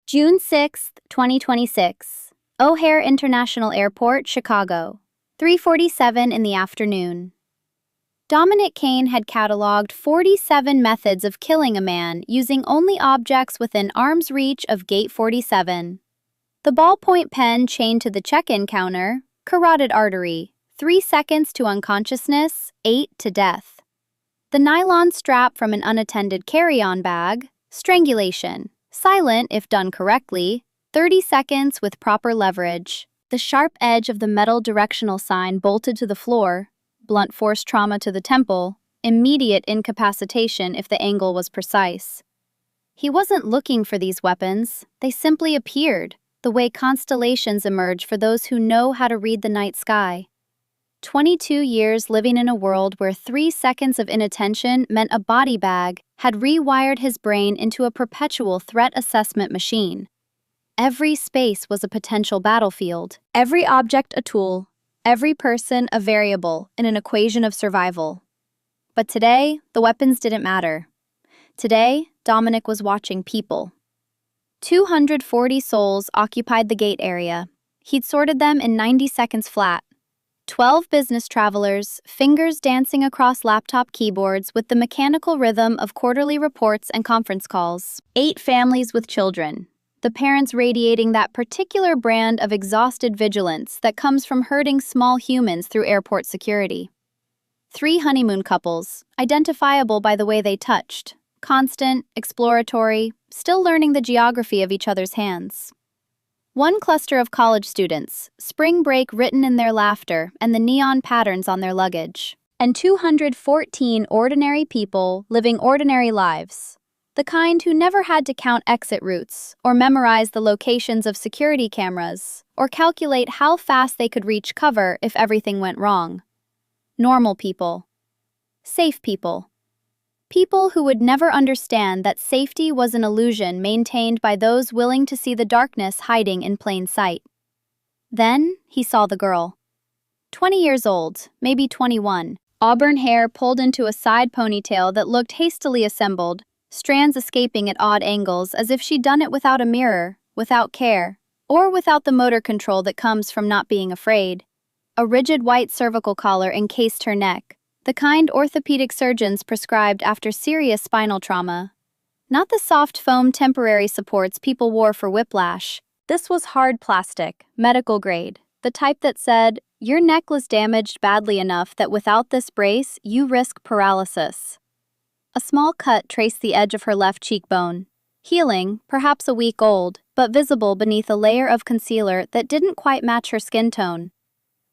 June 6, 2026. O'Hare International Airport, Chicago. 3:47 in the afternoon. Dominic Kane had cataloged 47 methods of killing a man using only objects within arm's reach of Gate 47. The ballpoint pen chained to the check-in counter, carotid artery, 3 seconds to unconsciousness, 8 to death. The nylon strap from an unattended carry-on bag, strangulation, silent if done correctly, 30 seconds with proper leverage. The sharp edge of the metal directional sign bolted to the floor, blunt force trauma to the temple, immediate incapacitation if the angle was precise. He wasn't looking for these weapons, they simply appeared, the way constellations emerge for those who know how to read the night sky. 22 years living in a world where 3 seconds of inattention meant a body bag had rewired his brain into a perpetual threat assessment machine. Every space was a potential battlefield, every object a tool, every person a variable in an equation of survival. But today, the weapons didn't matter. Today, Dominic was watching people. 240 souls occupied the gate area. He'd sorted them in 90 seconds flat. 12 business travelers, fingers dancing across laptop keyboards with the mechanical rhythm of quarterly reports and conference calls. 8 families with children, the parents radiating that particular brand of exhausted vigilance that comes from herding small humans through airport security. 3 honeymoon couples, identifiable by the way they touched, constant, exploratory, still learning the geography of each other's hands. 1 cluster of college students, spring break written in their laughter and the neon patterns on their luggage. And 214 ordinary people living ordinary lives. The kind who never had to count exit routes, or memorize the locations of security cameras, or calculate how fast they could reach cover if everything went wrong. Normal people. Safe people. People who would never understand that safety was an illusion maintained by those willing to see the darkness hiding in plain sight. Then, he saw the girl. 20 years old, maybe 21, auburn hair pulled into a side ponytail that looked hastily assembled, strands escaping at odd angles as if she'd done it without a mirror, without care, or without the motor control that comes from not being afraid. A rigid white cervical collar encased her neck, the kind orthopedic surgeons prescribed after serious spinal trauma. Not the soft foam temporary supports people wore for whiplash. This was hard plastic, medical grade, the type that said, "Your neck was damaged badly enough that without this brace, you risk paralysis." A small cut traced the edge of her left cheekbone, healing, perhaps a week old, but visible beneath a layer of concealer that didn't quite match her skin tone.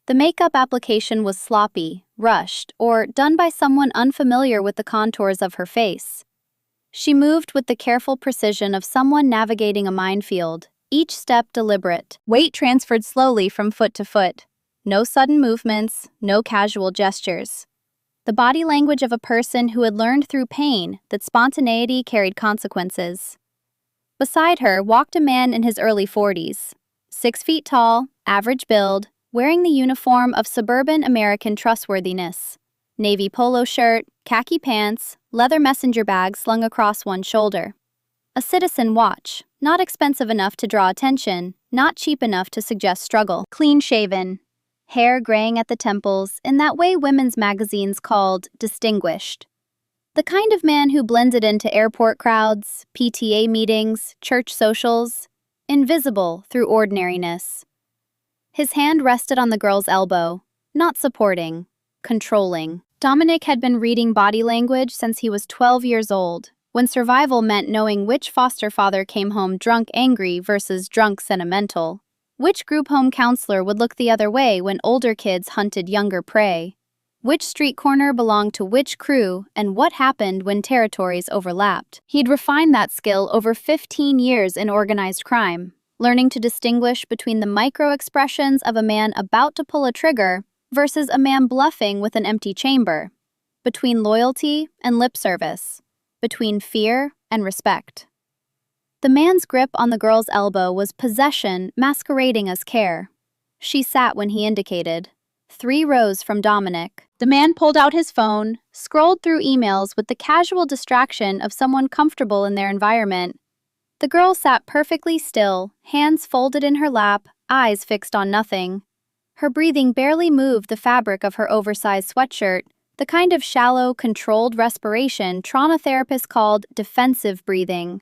The makeup application was sloppy, rushed, or done by someone unfamiliar with the contours of her face. She moved with the careful precision of someone navigating a minefield, each step deliberate, weight transferred slowly from foot to foot. No sudden movements, no casual gestures. The body language of a person who had learned through pain that spontaneity carried consequences. Beside her walked a man in his early 40s, 6 feet tall, average build, wearing the uniform of suburban American trustworthiness. Navy polo shirt, khaki pants, leather messenger bag slung across one shoulder. A citizen watch, not expensive enough to draw attention, not cheap enough to suggest struggle. Clean-shaven, hair graying at the temples in that way women's magazines called distinguished. The kind of man who blended into airport crowds, PTA meetings, church socials, invisible through ordinariness. His hand rested on the girl's elbow, not supporting, controlling. Dominic had been reading body language since he was 12 years old, when survival meant knowing which foster father came home drunk angry versus drunk sentimental, which group home counselor would look the other way when older kids hunted younger prey, which street corner belonged to which crew, and what happened when territories overlapped. He'd refined that skill over 15 years in organized crime, learning to distinguish between the micro-expressions of a man about to pull a trigger versus a man bluffing with an empty chamber, between loyalty and lip service, between fear and respect. The man's grip on the girl's elbow was possession masquerading as care. She sat when he indicated, 3 rows from Dominic. The man pulled out his phone, scrolled through emails with the casual distraction of someone comfortable in their environment. The girl sat perfectly still, hands folded in her lap, eyes fixed on nothing. Her breathing barely moved the fabric of her oversized sweatshirt, the kind of shallow, controlled respiration trauma therapists called defensive breathing,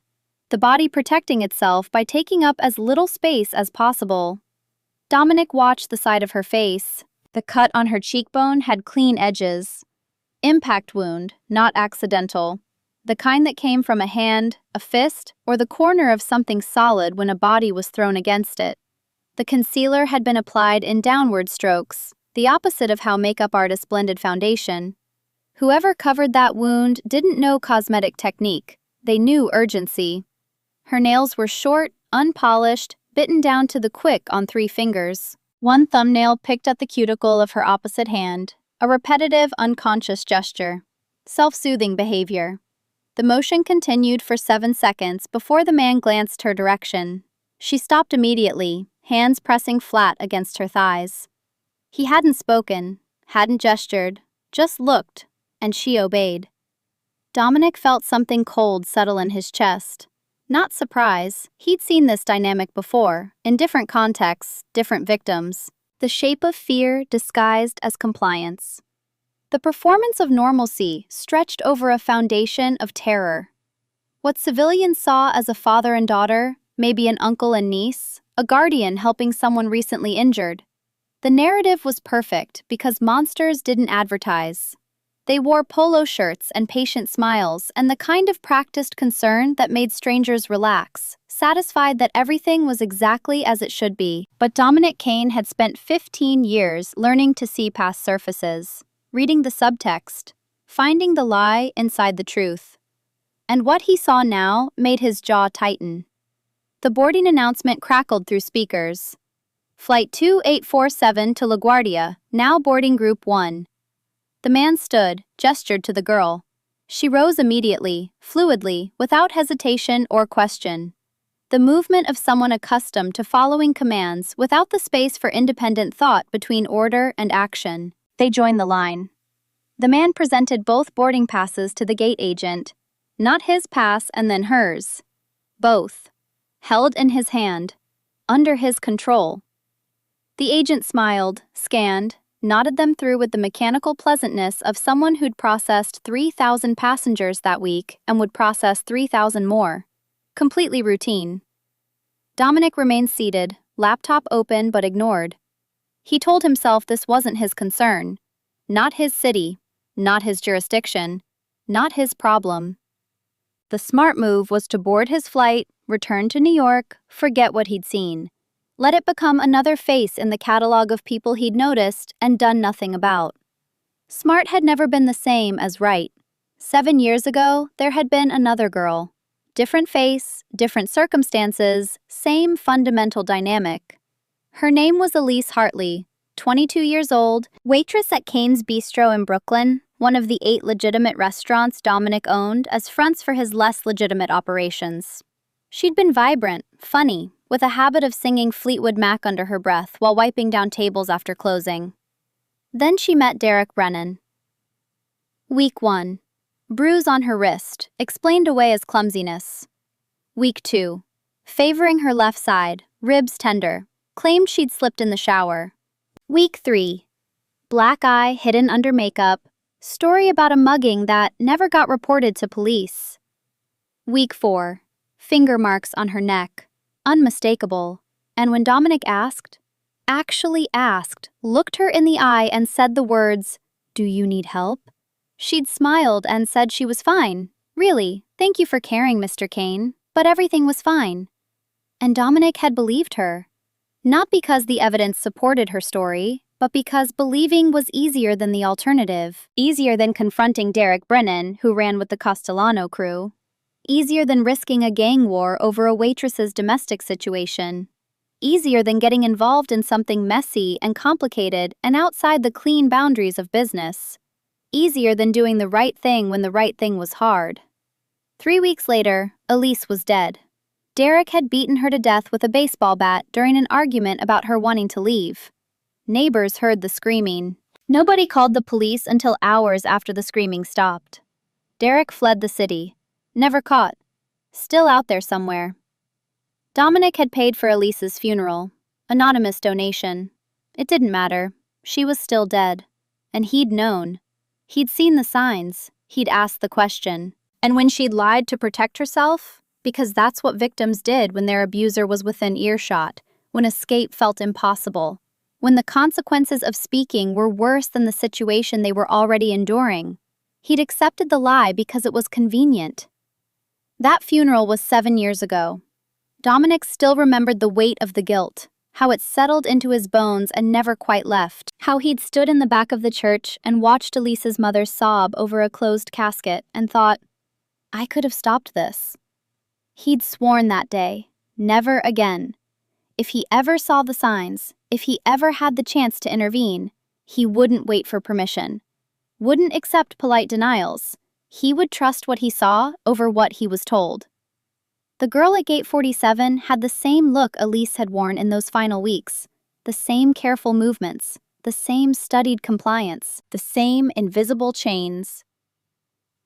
the body protecting itself by taking up as little space as possible. Dominic watched the side of her face. The cut on her cheekbone had clean edges. Impact wound, not accidental. The kind that came from a hand, a fist, or the corner of something solid when a body was thrown against it. The concealer had been applied in downward strokes, the opposite of how makeup artists blended foundation. Whoever covered that wound didn't know cosmetic technique, they knew urgency. Her nails were short, unpolished, bitten down to the quick on 3 fingers. One thumbnail picked at the cuticle of her opposite hand, a repetitive, unconscious gesture. Self-soothing behavior. The motion continued for 7 seconds before the man glanced her direction. She stopped immediately, hands pressing flat against her thighs. He hadn't spoken, hadn't gestured, just looked, and she obeyed. Dominic felt something cold settle in his chest. Not surprise, he'd seen this dynamic before, in different contexts, different victims. The shape of fear disguised as compliance. The performance of normalcy stretched over a foundation of terror. What civilians saw as a father and daughter, maybe an uncle and niece, a guardian helping someone recently injured. The narrative was perfect because monsters didn't advertise. They wore polo shirts and patient smiles and the kind of practiced concern that made strangers relax, satisfied that everything was exactly as it should be. But Dominic Kane had spent 15 years learning to see past surfaces, reading the subtext, finding the lie inside the truth. And what he saw now made his jaw tighten. The boarding announcement crackled through speakers. Flight 2847 to LaGuardia, now boarding Group 1. The man stood, gestured to the girl. She rose immediately, fluidly, without hesitation or question. The movement of someone accustomed to following commands without the space for independent thought between order and action. They joined the line. The man presented both boarding passes to the gate agent. Not his pass and then hers. Both. Held in his hand. Under his control. The agent smiled, scanned, nodded them through with the mechanical pleasantness of someone who'd processed 3,000 passengers that week and would process 3,000 more. Completely routine. Dominic remained seated, laptop open but ignored. He told himself this wasn't his concern. Not his city, not his jurisdiction, not his problem. The smart move was to board his flight, return to New York, forget what he'd seen. Let it become another face in the catalog of people he'd noticed and done nothing about. Smart had never been the same as right. 7 years ago, there had been another girl. Different face, different circumstances, same fundamental dynamic. Her name was Elise Hartley, 22 years old, waitress at Kane's Bistro in Brooklyn, one of the 8 legitimate restaurants Dominic owned as fronts for his less legitimate operations. She'd been vibrant, funny, with a habit of singing Fleetwood Mac under her breath while wiping down tables after closing. Then she met Derek Brennan. Week 1. Bruise on her wrist, explained away as clumsiness. Week 2. Favoring her left side, ribs tender, claimed she'd slipped in the shower. Week 3. Black eye hidden under makeup, story about a mugging that never got reported to police. Week 4. Finger marks on her neck. Unmistakable, and when Dominic actually asked, looked her in the eye and said the words, "Do you need help?" She'd smiled and said she was fine. Really, thank you for caring, Mr. Kane, but everything was fine. And Dominic had believed her. Not because the evidence supported her story, but because believing was easier than the alternative, easier than confronting Derek Brennan, who ran with the Castellano crew. Easier than risking a gang war over a waitress's domestic situation. Easier than getting involved in something messy and complicated and outside the clean boundaries of business. Easier than doing the right thing when the right thing was hard. 3 weeks later, Elise was dead. Derek had beaten her to death with a baseball bat during an argument about her wanting to leave. Neighbors heard the screaming. Nobody called the police until hours after the screaming stopped. Derek fled the city. Never caught. Still out there somewhere. Dominic had paid for Elise's funeral. Anonymous donation. It didn't matter. She was still dead. And he'd known. He'd seen the signs. He'd asked the question. And when she'd lied to protect herself, because that's what victims did when their abuser was within earshot, when escape felt impossible, when the consequences of speaking were worse than the situation they were already enduring, he'd accepted the lie because it was convenient. That funeral was 7 years ago. Dominic still remembered the weight of the guilt, how it settled into his bones and never quite left, how he'd stood in the back of the church and watched Elise's mother sob over a closed casket and thought, I could have stopped this. He'd sworn that day, never again. If he ever saw the signs, if he ever had the chance to intervene, he wouldn't wait for permission, wouldn't accept polite denials. He would trust what he saw over what he was told. The girl at gate 47 had the same look Elise had worn in those final weeks, the same careful movements, the same studied compliance, the same invisible chains.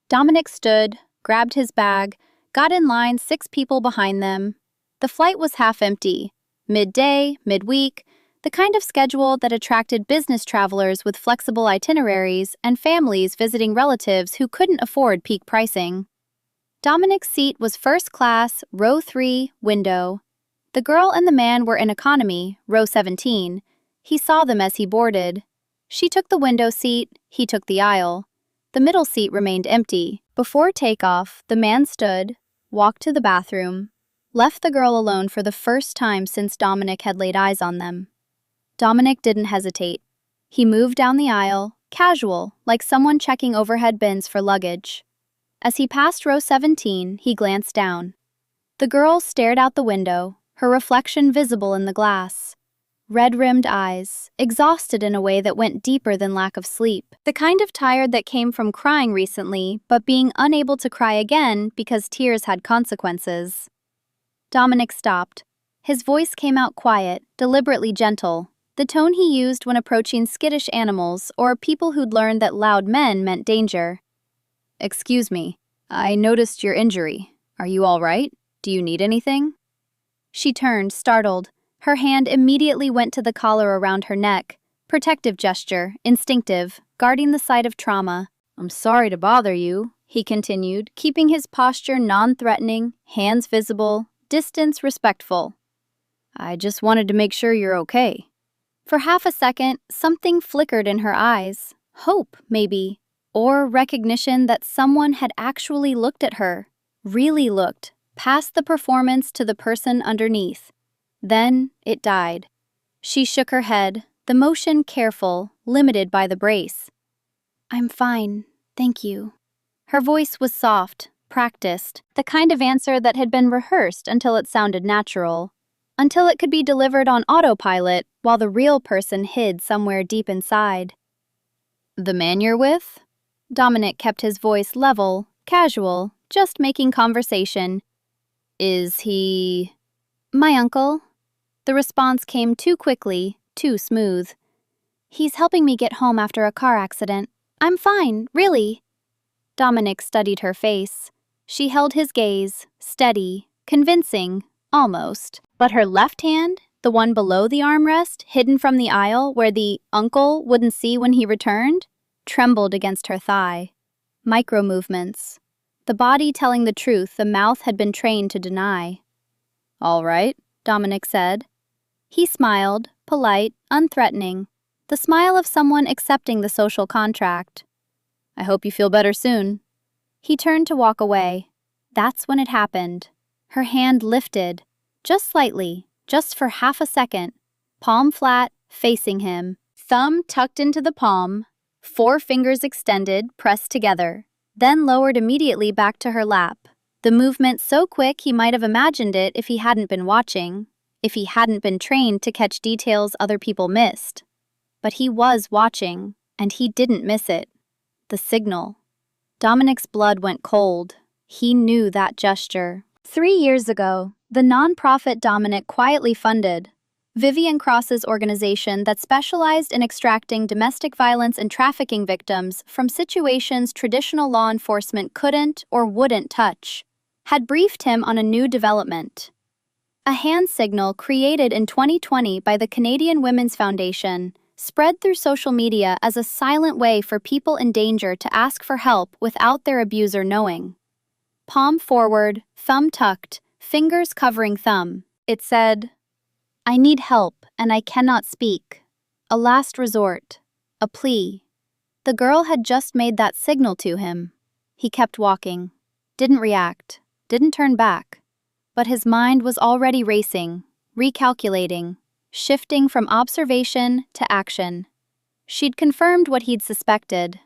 Dominic stood, grabbed his bag, got in line 6 people behind them. The flight was half empty, midday, midweek, the kind of schedule that attracted business travelers with flexible itineraries and families visiting relatives who couldn't afford peak pricing. Dominic's seat was first class, row 3, window. The girl and the man were in economy, row 17. He saw them as he boarded. She took the window seat, he took the aisle. The middle seat remained empty. Before takeoff, the man stood, walked to the bathroom, left the girl alone for the first time since Dominic had laid eyes on them. Dominic didn't hesitate. He moved down the aisle, casual, like someone checking overhead bins for luggage. As he passed row 17, he glanced down. The girl stared out the window, her reflection visible in the glass. Red-rimmed eyes, exhausted in a way that went deeper than lack of sleep. The kind of tired that came from crying recently, but being unable to cry again because tears had consequences. Dominic stopped. His voice came out quiet, deliberately gentle, the tone he used when approaching skittish animals or people who'd learned that loud men meant danger. Excuse me, I noticed your injury. Are you all right? Do you need anything? She turned, startled. Her hand immediately went to the collar around her neck. Protective gesture, instinctive, guarding the site of trauma. I'm sorry to bother you, he continued, keeping his posture non-threatening, hands visible, distance respectful. I just wanted to make sure you're okay. For half a second, something flickered in her eyes. Hope, maybe. Or recognition that someone had actually looked at her. Really looked, past the performance to the person underneath. Then it died. She shook her head, the motion careful, limited by the brace. I'm fine, thank you. Her voice was soft, practiced, the kind of answer that had been rehearsed until it sounded natural, until it could be delivered on autopilot while the real person hid somewhere deep inside. The man you're with? Dominic kept his voice level, casual, just making conversation. Is he... My uncle? The response came too quickly, too smooth. He's helping me get home after a car accident. I'm fine, really. Dominic studied her face. She held his gaze, steady, convincing, almost. But her left hand, the one below the armrest, hidden from the aisle where the uncle wouldn't see when he returned, trembled against her thigh. Micro-movements. The body telling the truth the mouth had been trained to deny. All right, Dominic said. He smiled, polite, unthreatening, the smile of someone accepting the social contract. I hope you feel better soon. He turned to walk away. That's when it happened. Her hand lifted, just slightly, just for half a second, palm flat, facing him, thumb tucked into the palm, 4 fingers extended, pressed together, then lowered immediately back to her lap. The movement so quick he might have imagined it if he hadn't been watching, if he hadn't been trained to catch details other people missed. But he was watching, and he didn't miss it. The signal. Dominic's blood went cold. He knew that gesture. 3 years ago, the nonprofit Dominic quietly funded, Vivian Cross's organization that specialized in extracting domestic violence and trafficking victims from situations traditional law enforcement couldn't or wouldn't touch, had briefed him on a new development. A hand signal created in 2020 by the Canadian Women's Foundation spread through social media as a silent way for people in danger to ask for help without their abuser knowing. Palm forward, thumb tucked, fingers covering thumb. It said, "I need help and I cannot speak. A last resort. A plea." The girl had just made that signal to him. He kept walking. Didn't react. Didn't turn back. But his mind was already racing, recalculating, shifting from observation to action. She'd confirmed what he'd suspected.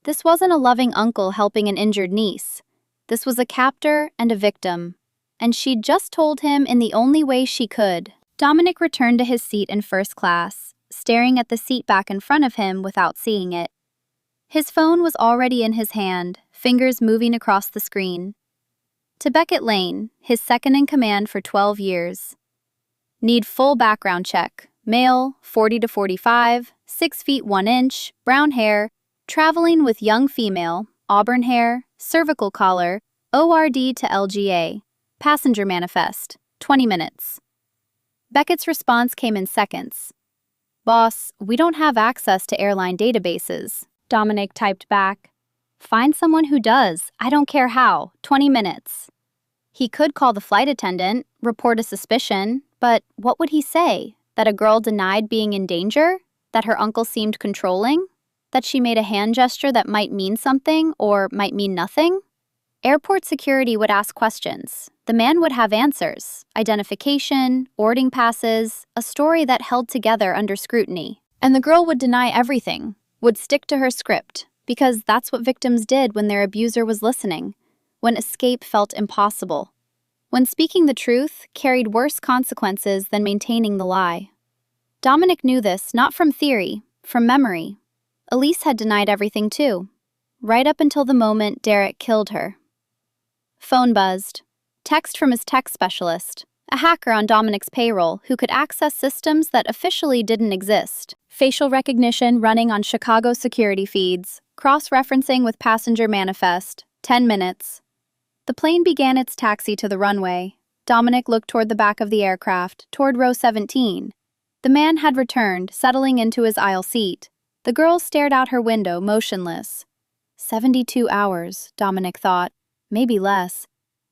This wasn't a loving uncle helping an injured niece. This was a captor and a victim. And she'd just told him in the only way she could. Dominic returned to his seat in first class, staring at the seat back in front of him without seeing it. His phone was already in his hand, fingers moving across the screen. To Beckett Lane, his second-in-command for 12 years. Need full background check. Male, 40 to 45, 6 feet 1 inch, brown hair, traveling with young female, auburn hair, cervical collar, ORD to LGA. Passenger manifest, 20 minutes. Beckett's response came in seconds. "Boss, we don't have access to airline databases," Dominic typed back. "Find someone who does, I don't care how, 20 minutes. He could call the flight attendant, report a suspicion, but what would he say? That a girl denied being in danger? That her uncle seemed controlling? That she made a hand gesture that might mean something or might mean nothing? Airport security would ask questions. The man would have answers, identification, boarding passes, a story that held together under scrutiny. And the girl would deny everything, would stick to her script, because that's what victims did when their abuser was listening, when escape felt impossible, when speaking the truth carried worse consequences than maintaining the lie. Dominic knew this not from theory, from memory. Elise had denied everything too, right up until the moment Derek killed her. Phone buzzed. Text from his tech specialist, a hacker on Dominic's payroll who could access systems that officially didn't exist. Facial recognition running on Chicago security feeds, cross-referencing with passenger manifest, 10 minutes. The plane began its taxi to the runway. Dominic looked toward the back of the aircraft, toward row 17. The man had returned, settling into his aisle seat. The girl stared out her window, motionless. 72 hours, Dominic thought. Maybe less.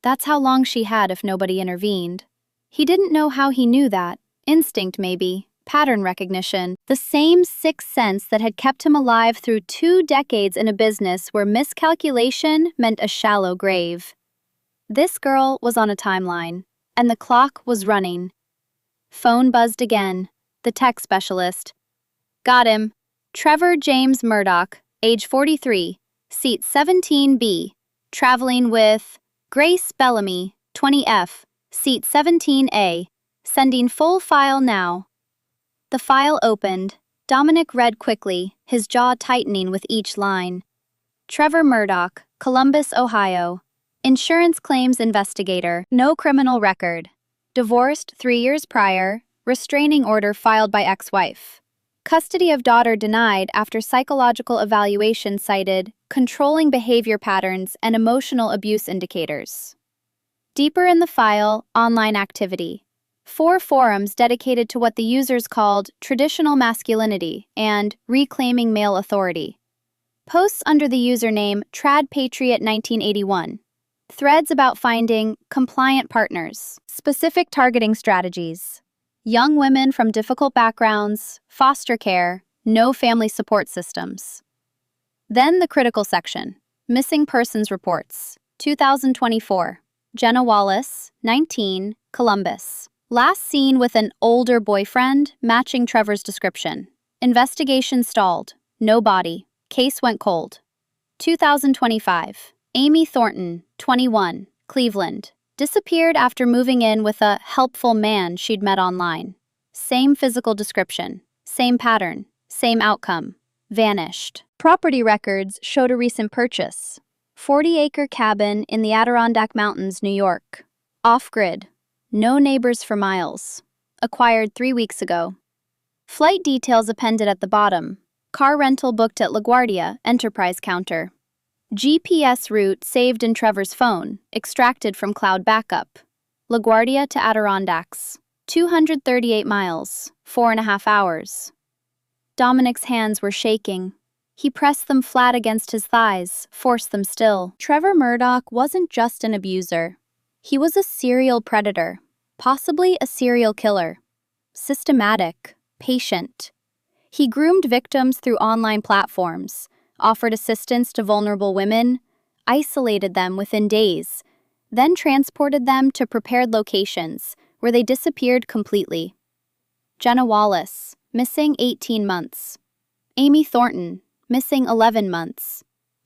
That's how long she had if nobody intervened. He didn't know how he knew that. Instinct, maybe. Pattern recognition. The same sixth sense that had kept him alive through 2 decades in a business where miscalculation meant a shallow grave. This girl was on a timeline, and the clock was running. Phone buzzed again. The tech specialist. "Got him. Trevor James Murdoch, age 43, seat 17B, traveling with Grace Bellamy, 20F, seat 17A, sending full file now." The file opened. Dominic read quickly, his jaw tightening with each line. Trevor Murdoch, Columbus, Ohio. Insurance claims investigator, no criminal record. Divorced 3 years prior, restraining order filed by ex-wife. Custody of daughter denied after psychological evaluation cited controlling behavior patterns and emotional abuse indicators. Deeper in the file, online activity. 4 forums dedicated to what the users called traditional masculinity and reclaiming male authority. Posts under the username TradPatriot1981. Threads about finding compliant partners. Specific targeting strategies. Young women from difficult backgrounds, foster care, no family support systems. Then the critical section. Missing persons reports. 2024. Jenna Wallace, 19, Columbus. Last seen with an older boyfriend, matching Trevor's description. Investigation stalled. No body. Case went cold. 2025. Amy Thornton, 21, Cleveland. Disappeared after moving in with a helpful man she'd met online. Same physical description. Same pattern. Same outcome. Vanished. Property records showed a recent purchase. 40-acre cabin in the Adirondack Mountains, New York. Off-grid. No neighbors for miles. Acquired 3 weeks ago. Flight details appended at the bottom. Car rental booked at LaGuardia, Enterprise counter. GPS route saved in Trevor's phone, extracted from cloud backup. LaGuardia to Adirondacks, 238 miles, 4.5 hours. Dominic's hands were shaking. He pressed them flat against his thighs, forced them still. Trevor Murdoch wasn't just an abuser. He was a serial predator, possibly a serial killer. Systematic, patient. He groomed victims through online platforms, offered assistance to vulnerable women, isolated them within days, then transported them to prepared locations where they disappeared completely. Jenna Wallace, missing 18 months. Amy Thornton, missing 11 months.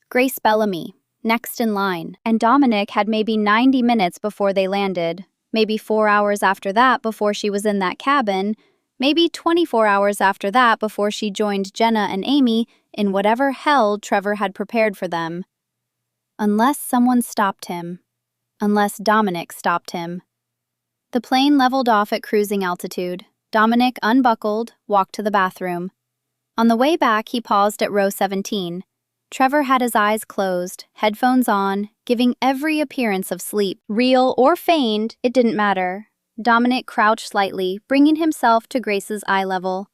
Grace Bellamy, next in line. And Dominic had maybe 90 minutes before they landed, maybe 4 hours after that before she was in that cabin, maybe 24 hours after that before she joined Jenna and Amy in whatever hell Trevor had prepared for them. Unless someone stopped him. Unless Dominic stopped him. The plane leveled off at cruising altitude. Dominic unbuckled, walked to the bathroom. On the way back, he paused at row 17. Trevor had his eyes closed, headphones on, giving every appearance of sleep. Real or feigned, it didn't matter. Dominic crouched slightly, bringing himself to Grace's eye level.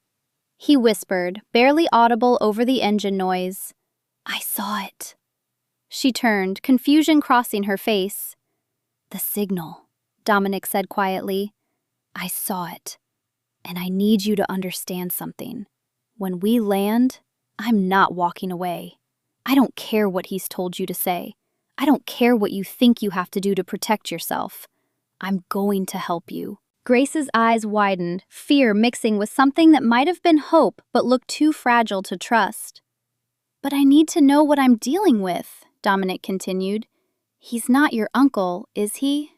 He whispered, barely audible over the engine noise. "I saw it." She turned, confusion crossing her face. "The signal," Dominic said quietly. "I saw it. And I need you to understand something. When we land, I'm not walking away. I don't care what he's told you to say. I don't care what you think you have to do to protect yourself. I'm going to help you." Grace's eyes widened, fear mixing with something that might have been hope but looked too fragile to trust. "But I need to know what I'm dealing with," Dominic continued. "He's not your uncle, is he?"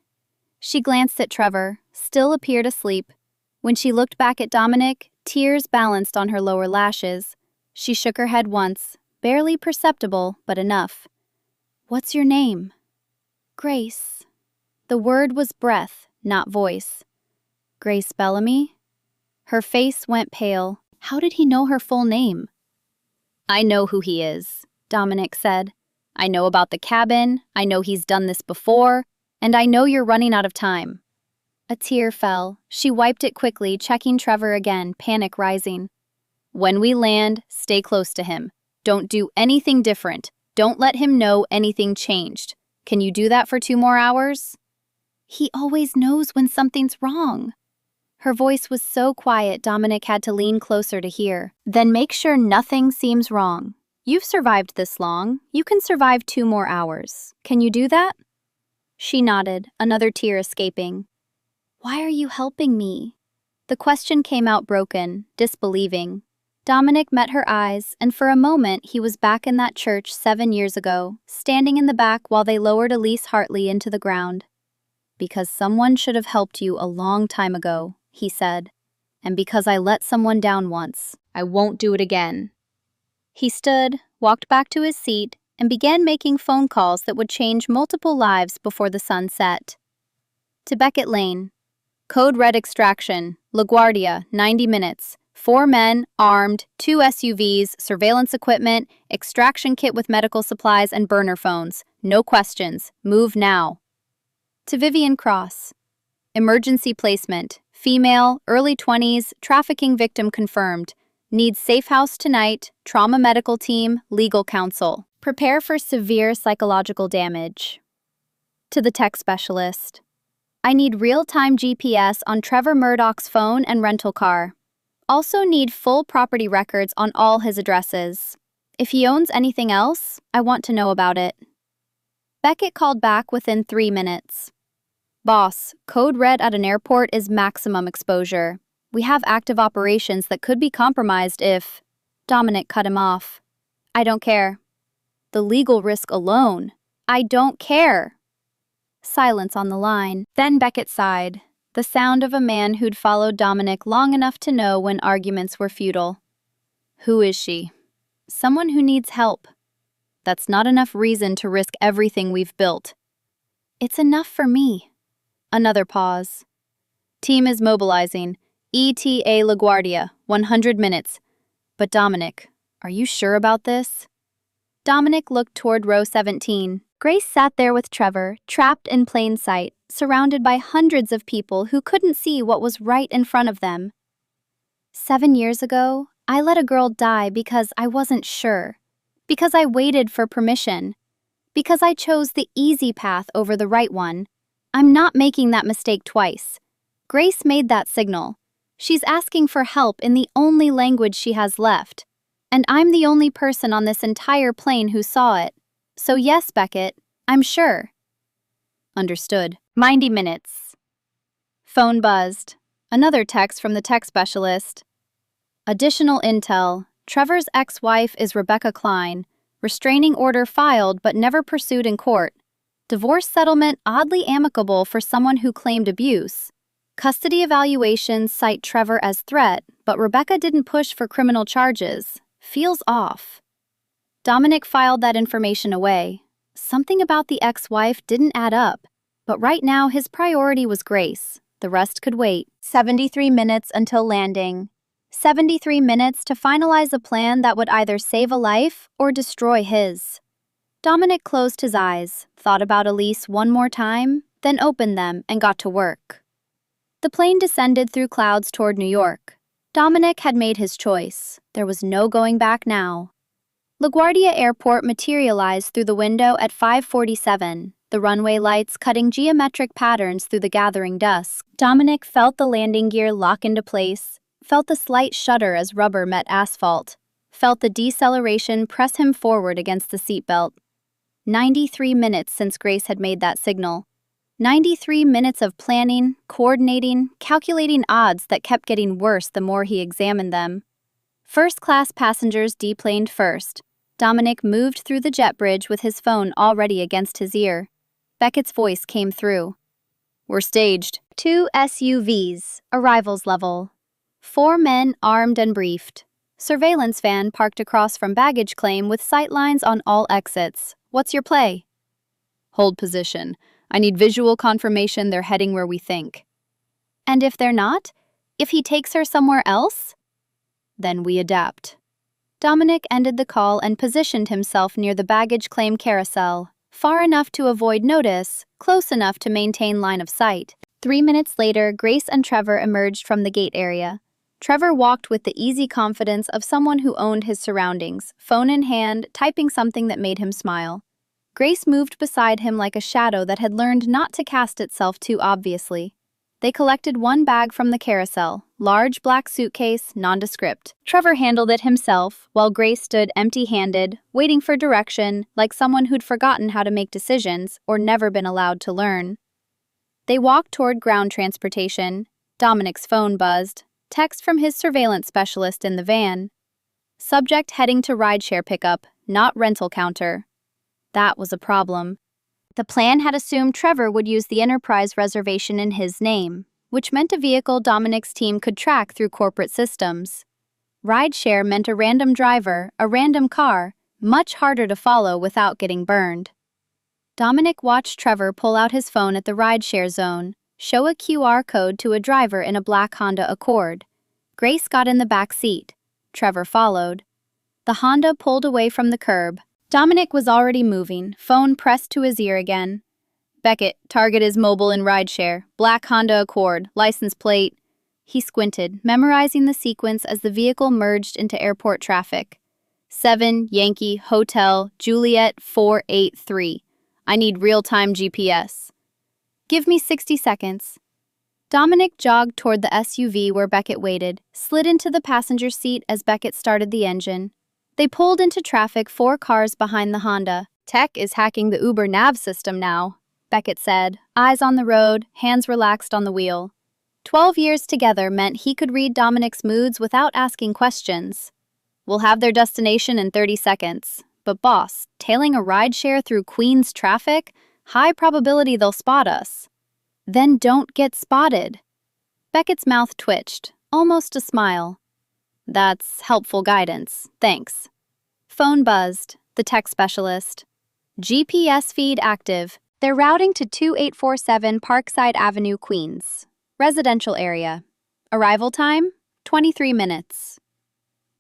She glanced at Trevor, still appeared asleep. When she looked back at Dominic, tears balanced on her lower lashes. She shook her head once, barely perceptible, but enough. "What's your name?" "Grace." The word was breath, not voice. "Grace Bellamy?" Her face went pale. How did he know her full name? "I know who he is," Dominic said. "I know about the cabin, I know he's done this before, and I know you're running out of time." A tear fell. She wiped it quickly, checking Trevor again, panic rising. "When we land, stay close to him. Don't do anything different. Don't let him know anything changed. Can you do that for 2 more hours?" "He always knows when something's wrong." Her voice was so quiet Dominic had to lean closer to hear. "Then make sure nothing seems wrong. You've survived this long. You can survive 2 more hours. Can you do that?" She nodded, another tear escaping. "Why are you helping me?" The question came out broken, disbelieving. Dominic met her eyes, and for a moment he was back in that church 7 years ago, standing in the back while they lowered Elise Hartley into the ground. "Because someone should have helped you a long time ago," he said. "And because I let someone down once, I won't do it again." He stood, walked back to his seat, and began making phone calls that would change multiple lives before the sun set. To Beckett Lane. Code red extraction. LaGuardia, 90 minutes. 4 men, armed, 2 SUVs, surveillance equipment, extraction kit with medical supplies and burner phones. No questions. Move now. To Vivian Cross. Emergency placement. Female, early 20s, trafficking victim confirmed. Needs safe house tonight, trauma medical team, legal counsel. Prepare for severe psychological damage. To the tech specialist. I need real-time GPS on Trevor Murdoch's phone and rental car. Also need full property records on all his addresses. If he owns anything else, I want to know about it. Beckett called back within 3 minutes. Boss, code red at an airport is maximum exposure. We have active operations that could be compromised if... Dominic cut him off. I don't care. The legal risk alone. I don't care. Silence on the line. Then Beckett sighed, the sound of a man who'd followed Dominic long enough to know when arguments were futile. Who is she? Someone who needs help. That's not enough reason to risk everything we've built. It's enough for me. Another pause. Team is mobilizing. ETA LaGuardia, 100 minutes. But Dominic, are you sure about this? Dominic looked toward row 17. Grace sat there with Trevor, trapped in plain sight, surrounded by hundreds of people who couldn't see what was right in front of them. 7 years ago, I let a girl die because I wasn't sure, because I waited for permission, because I chose the easy path over the right one. I'm not making that mistake twice. Grace made that signal. She's asking for help in the only language she has left. And I'm the only person on this entire plane who saw it. So yes, Beckett, I'm sure. Understood. 90 minutes. Phone buzzed. Another text from the tech specialist. Additional intel. Trevor's ex-wife is Rebecca Klein. Restraining order filed but never pursued in court. Divorce settlement oddly amicable for someone who claimed abuse. Custody evaluations cite Trevor as threat, but Rebecca didn't push for criminal charges. Feels off. Dominic filed that information away. Something about the ex-wife didn't add up, but right now his priority was Grace. The rest could wait. 73 minutes until landing. 73 minutes to finalize a plan that would either save a life or destroy his. Dominic closed his eyes, thought about Elise one more time, then opened them and got to work. The plane descended through clouds toward New York. Dominic had made his choice. There was no going back now. LaGuardia Airport materialized through the window at 5:47, the runway lights cutting geometric patterns through the gathering dusk. Dominic felt the landing gear lock into place, felt the slight shudder as rubber met asphalt, felt the deceleration press him forward against the seatbelt. 93 minutes since Grace had made that signal. 93 minutes of planning, coordinating, calculating odds that kept getting worse the more he examined them. First-class passengers deplaned first. Dominic moved through the jet bridge with his phone already against his ear. Beckett's voice came through. We're staged. 2 SUVs, arrivals level. 4 men armed and briefed. Surveillance van parked across from baggage claim with sightlines on all exits. What's your play? Hold position. I need visual confirmation they're heading where we think. And if they're not? If he takes her somewhere else? Then we adapt. Dominic ended the call and positioned himself near the baggage claim carousel, far enough to avoid notice, close enough to maintain line of sight. 3 minutes later, Grace and Trevor emerged from the gate area. Trevor walked with the easy confidence of someone who owned his surroundings, phone in hand, typing something that made him smile. Grace moved beside him like a shadow that had learned not to cast itself too obviously. They collected one bag from the carousel, large black suitcase, nondescript. Trevor handled it himself, while Grace stood empty-handed, waiting for direction, like someone who'd forgotten how to make decisions or never been allowed to learn. They walked toward ground transportation. Dominic's phone buzzed. Text from his surveillance specialist in the van. Subject heading to rideshare pickup, not rental counter. That was a problem. The plan had assumed Trevor would use the Enterprise reservation in his name, which meant a vehicle Dominic's team could track through corporate systems. Rideshare meant a random driver, a random car, much harder to follow without getting burned. Dominic watched Trevor pull out his phone at the rideshare zone, show a QR code to a driver in a black Honda Accord. Grace got in the back seat. Trevor followed. The Honda pulled away from the curb. Dominic was already moving, phone pressed to his ear again. Beckett, target is mobile in rideshare, black Honda Accord, license plate. He squinted, memorizing the sequence as the vehicle merged into airport traffic. 7 Yankee Hotel Juliet 483. I need real-time GPS. Give me 60 seconds. Dominic jogged toward the SUV where Beckett waited, slid into the passenger seat as Beckett started the engine. They pulled into traffic 4 cars behind the Honda. Tech is hacking the Uber nav system now, Beckett said, eyes on the road, hands relaxed on the wheel. 12 years together meant he could read Dominic's moods without asking questions. We'll have their destination in 30 seconds. But boss, tailing a rideshare through Queens traffic? High probability they'll spot us. Then don't get spotted. Beckett's mouth twitched, almost a smile. That's helpful guidance, thanks. Phone buzzed, the tech specialist. GPS feed active. They're routing to 2847 Parkside Avenue, Queens. Residential area. Arrival time? 23 minutes.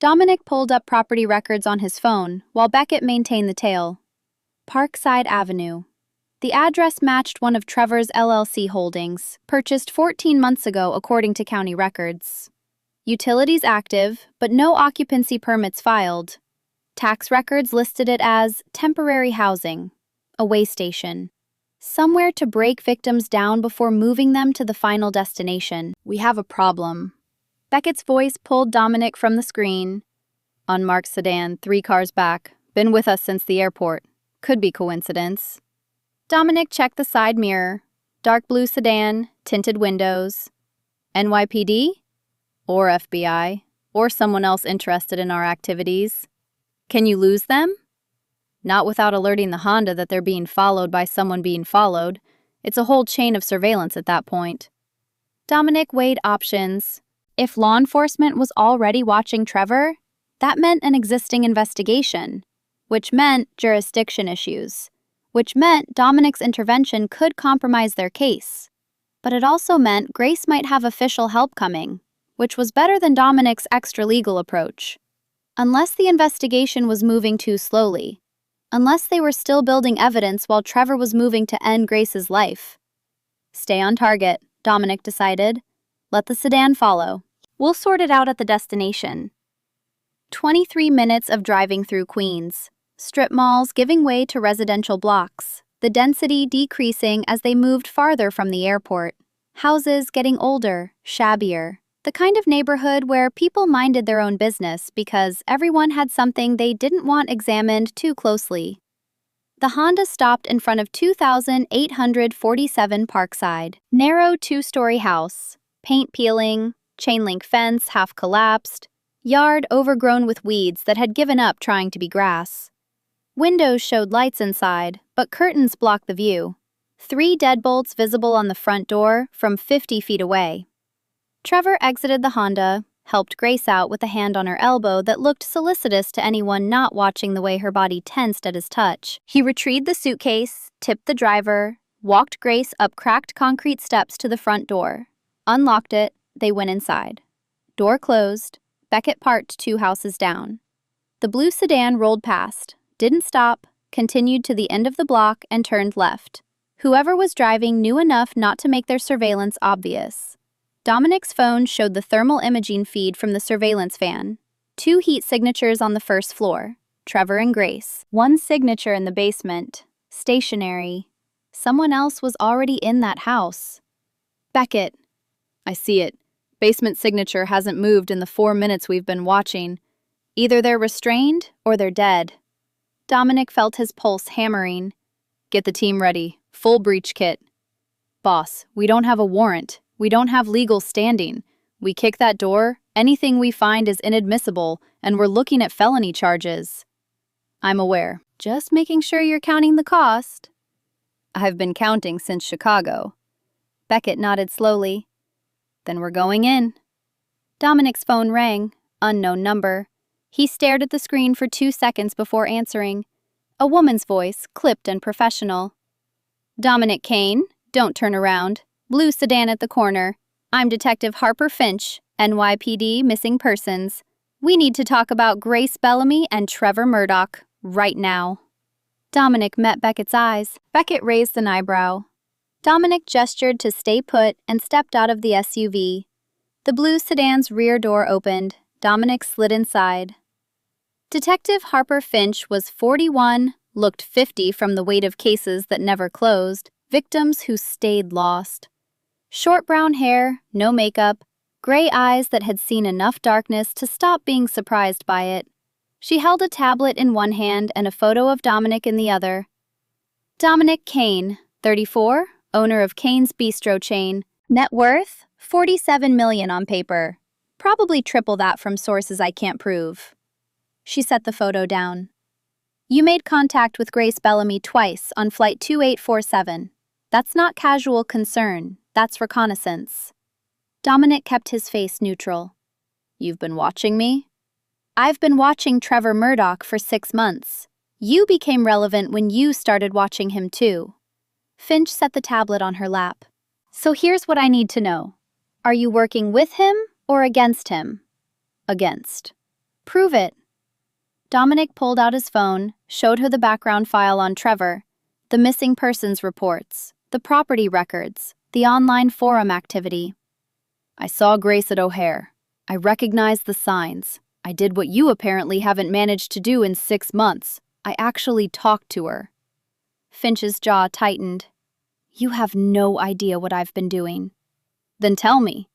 Dominic pulled up property records on his phone, while Beckett maintained the tail. Parkside Avenue. The address matched one of Trevor's LLC holdings, purchased 14 months ago according to county records. Utilities active, but no occupancy permits filed. Tax records listed it as temporary housing, a way station. Somewhere to break victims down before moving them to the final destination. We have a problem. Beckett's voice pulled Dominic from the screen. Unmarked sedan, 3 cars back. Been with us since the airport. Could be coincidence. Dominic checked the side mirror. Dark blue sedan, tinted windows. NYPD? Or FBI? Or someone else interested in our activities? Can you lose them? Not without alerting the Honda that they're being followed by someone being followed. It's a whole chain of surveillance at that point. Dominic weighed options. If law enforcement was already watching Trevor, that meant an existing investigation, which meant jurisdiction issues, which meant Dominic's intervention could compromise their case. But it also meant Grace might have official help coming, which was better than Dominic's extra-legal approach. Unless the investigation was moving too slowly, unless they were still building evidence while Trevor was moving to end Grace's life. Stay on target, Dominic decided. Let the sedan follow. We'll sort it out at the destination. 23 minutes of driving through Queens. Strip malls giving way to residential blocks, the density decreasing as they moved farther from the airport. Houses getting older, shabbier. The kind of neighborhood where people minded their own business because everyone had something they didn't want examined too closely. The Honda stopped in front of 2847 Parkside. Narrow 2-story house. Paint peeling, chain-link fence half collapsed, yard overgrown with weeds that had given up trying to be grass. Windows showed lights inside, but curtains blocked the view. 3 deadbolts visible on the front door from 50 feet away. Trevor exited the Honda, helped Grace out with a hand on her elbow that looked solicitous to anyone not watching the way her body tensed at his touch. He retrieved the suitcase, tipped the driver, walked Grace up cracked concrete steps to the front door, unlocked it, they went inside. Door closed, Beckett parked 2 houses down. The blue sedan rolled past, didn't stop, continued to the end of the block and turned left. Whoever was driving knew enough not to make their surveillance obvious. Dominic's phone showed the thermal imaging feed from the surveillance van. 2 heat signatures on the first floor, Trevor and Grace. 1 signature in the basement, stationary. Someone else was already in that house. Beckett. I see it. Basement signature hasn't moved in the 4 minutes we've been watching. Either they're restrained or they're dead. Dominic felt his pulse hammering. Get the team ready. Full breach kit. Boss, we don't have a warrant. We don't have legal standing. We kick that door, anything we find is inadmissible, and we're looking at felony charges. I'm aware. Just making sure you're counting the cost. I've been counting since Chicago. Beckett nodded slowly. Then we're going in. Dominic's phone rang, unknown number. He stared at the screen for 2 seconds before answering. A woman's voice, clipped and professional. Dominic Kane, don't turn around. Blue sedan at the corner. I'm Detective Harper Finch, NYPD Missing Persons. We need to talk about Grace Bellamy and Trevor Murdoch, right now. Dominic met Beckett's eyes. Beckett raised an eyebrow. Dominic gestured to stay put and stepped out of the SUV. The blue sedan's rear door opened. Dominic slid inside. Detective Harper Finch was 41, looked 50 from the weight of cases that never closed, victims who stayed lost. Short brown hair, no makeup, gray eyes that had seen enough darkness to stop being surprised by it. She held a tablet in one hand and a photo of Dominic in the other. Dominic Kane, 34, owner of Kane's Bistro chain. Net worth, $47 million on paper. Probably triple that from sources I can't prove. She set the photo down. You made contact with Grace Bellamy twice on flight 2847. That's not casual concern. That's reconnaissance. Dominic kept his face neutral. You've been watching me? I've been watching Trevor Murdoch for 6 months. You became relevant when you started watching him too. Finch set the tablet on her lap. So here's what I need to know. Are you working with him or against him? Against. Prove it. Dominic pulled out his phone, showed her the background file on Trevor. The missing persons reports, the property records, the online forum activity. I saw Grace at O'Hare. I recognized the signs. I did what you apparently haven't managed to do in 6 months. I actually talked to her. Finch's jaw tightened. You have no idea what I've been doing. Then tell me.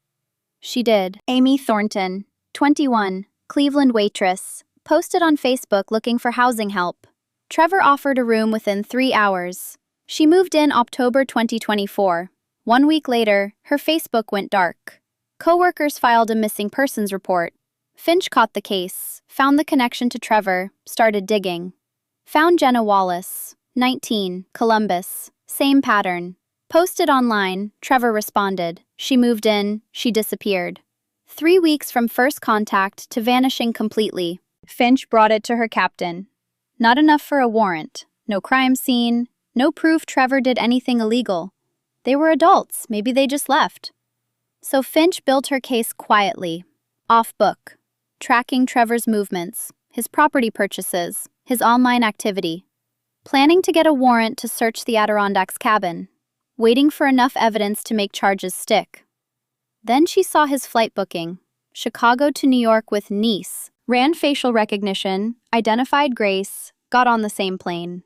She did. Amy Thornton, 21, Cleveland waitress, posted on Facebook looking for housing help. Trevor offered a room within 3 hours. She moved in October 2024. 1 week later, her Facebook went dark. Coworkers filed a missing persons report. Finch caught the case, found the connection to Trevor, started digging. Found Jenna Wallace, 19, Columbus. Same pattern. Posted online, Trevor responded. She moved in, she disappeared. 3 weeks from first contact to vanishing completely. Finch brought it to her captain. Not enough for a warrant. No crime scene. No proof Trevor did anything illegal. They were adults, maybe they just left. So Finch built her case quietly. Off book. Tracking Trevor's movements, his property purchases, his online activity. Planning to get a warrant to search the Adirondacks cabin. Waiting for enough evidence to make charges stick. Then she saw his flight booking. Chicago to New York with niece. Ran facial recognition, identified Grace, got on the same plane.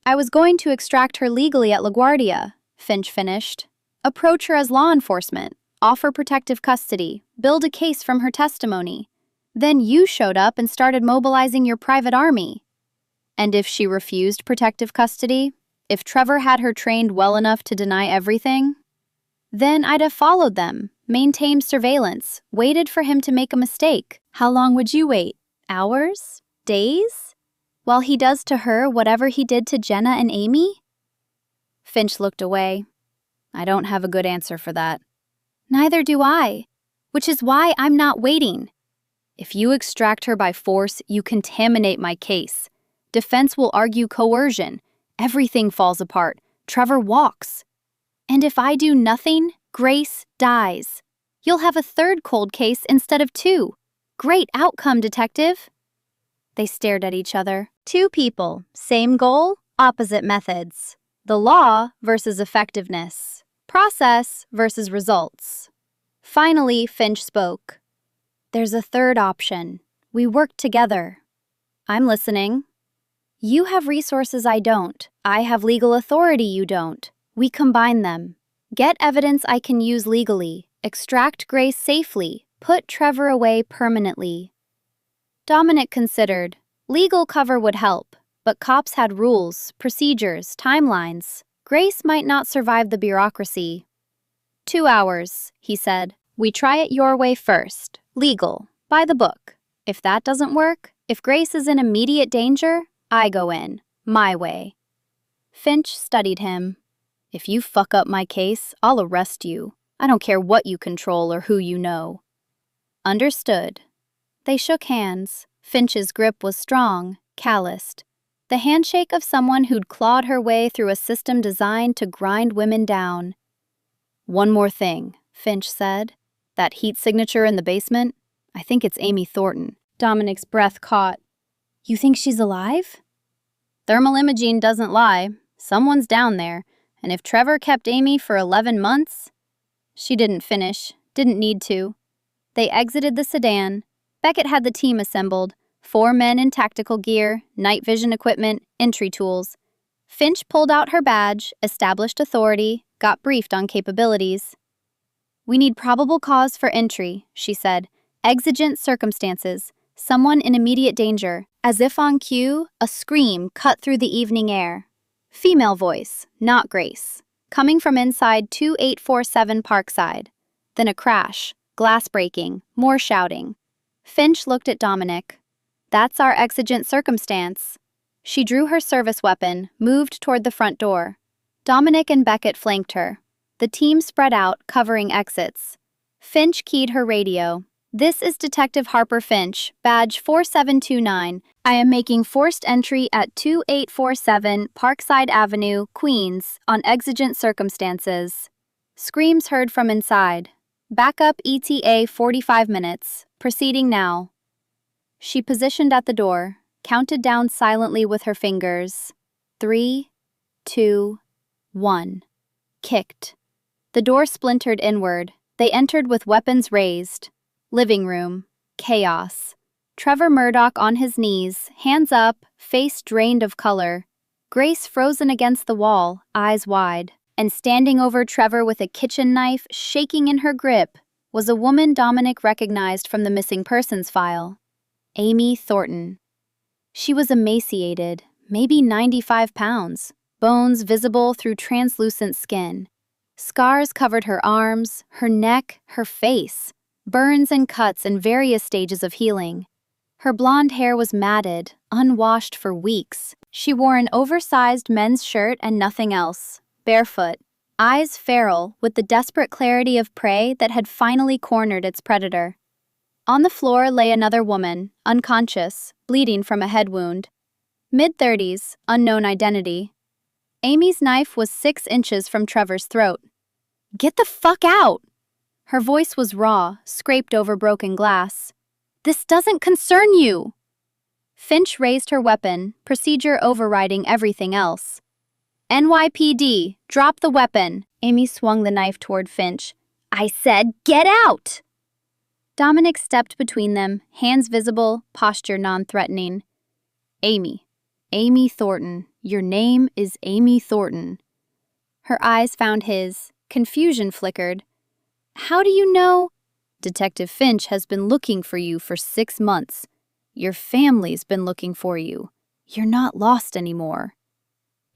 I was going to extract her legally at LaGuardia, Finch finished. Approach her as law enforcement, offer protective custody, build a case from her testimony. Then you showed up and started mobilizing your private army. And if she refused protective custody, if Trevor had her trained well enough to deny everything, then I'd have followed them, maintained surveillance, waited for him to make a mistake. How long would you wait? Hours? Days? While he does to her whatever he did to Jenna and Amy? Finch looked away. I don't have a good answer for that. Neither do I, which is why I'm not waiting. If you extract her by force, you contaminate my case. Defense will argue coercion. Everything falls apart. Trevor walks. And if I do nothing, Grace dies. You'll have a third cold case instead of 2. Great outcome, detective. They stared at each other. 2 people, same goal, opposite methods. The law versus effectiveness. Process versus results. Finally, Finch spoke. There's a third option. We work together. I'm listening. You have resources I don't. I have legal authority you don't. We combine them. Get evidence I can use legally. Extract Grace safely. Put Trevor away permanently. Dominic considered. Legal cover would help, but cops had rules, procedures, timelines. Grace might not survive the bureaucracy. 2 hours, he said. We try it your way first. Legal. By the book. If that doesn't work, if Grace is in immediate danger, I go in. My way. Finch studied him. If you fuck up my case, I'll arrest you. I don't care what you control or who you know. Understood. They shook hands. Finch's grip was strong, calloused. The handshake of someone who'd clawed her way through a system designed to grind women down. One more thing, Finch said. That heat signature in the basement? I think it's Amy Thornton. Dominic's breath caught. You think she's alive? Thermal imaging doesn't lie. Someone's down there. And if Trevor kept Amy for 11 months... She didn't finish. Didn't need to. They exited the sedan. Beckett had the team assembled. 4 men in tactical gear, night vision equipment, entry tools. Finch pulled out her badge, established authority, got briefed on capabilities. We need probable cause for entry, she said. Exigent circumstances. Someone in immediate danger. As if on cue, a scream cut through the evening air. Female voice, not Grace. Coming from inside 2847 Parkside. Then a crash, glass breaking, more shouting. Finch looked at Dominic. That's our exigent circumstance. She drew her service weapon, moved toward the front door. Dominic and Beckett flanked her. The team spread out, covering exits. Finch keyed her radio. This is Detective Harper Finch, badge 4729. I am making forced entry at 2847 Parkside Avenue, Queens, on exigent circumstances. Screams heard from inside. Backup ETA 45 minutes. Proceeding now. She positioned at the door, counted down silently with her fingers. 3, 2, 1. Kicked. The door splintered inward. They entered with weapons raised. Living room. Chaos. Trevor Murdoch on his knees, hands up, face drained of color. Grace frozen against the wall, eyes wide. And standing over Trevor with a kitchen knife shaking in her grip was a woman Dominic recognized from the missing persons file. Amy Thornton. She was emaciated, maybe 95 pounds, bones visible through translucent skin. Scars covered her arms, her neck, her face, burns and cuts in various stages of healing. Her blonde hair was matted, unwashed for weeks. She wore an oversized men's shirt and nothing else, barefoot, eyes feral with the desperate clarity of prey that had finally cornered its predator. On the floor lay another woman, unconscious, bleeding from a head wound. Mid-30s, unknown identity. Amy's knife was 6 inches from Trevor's throat. "Get the fuck out!" Her voice was raw, scraped over broken glass. "This doesn't concern you!" Finch raised her weapon, procedure overriding everything else. "NYPD, drop the weapon!" Amy swung the knife toward Finch. "I said, get out!" Dominic stepped between them, hands visible, posture non-threatening. Amy Thornton. Your name is Amy Thornton." Her eyes found his. Confusion flickered. "How do you know?" "Detective Finch has been looking for you for 6 months. Your family's been looking for you. You're not lost anymore."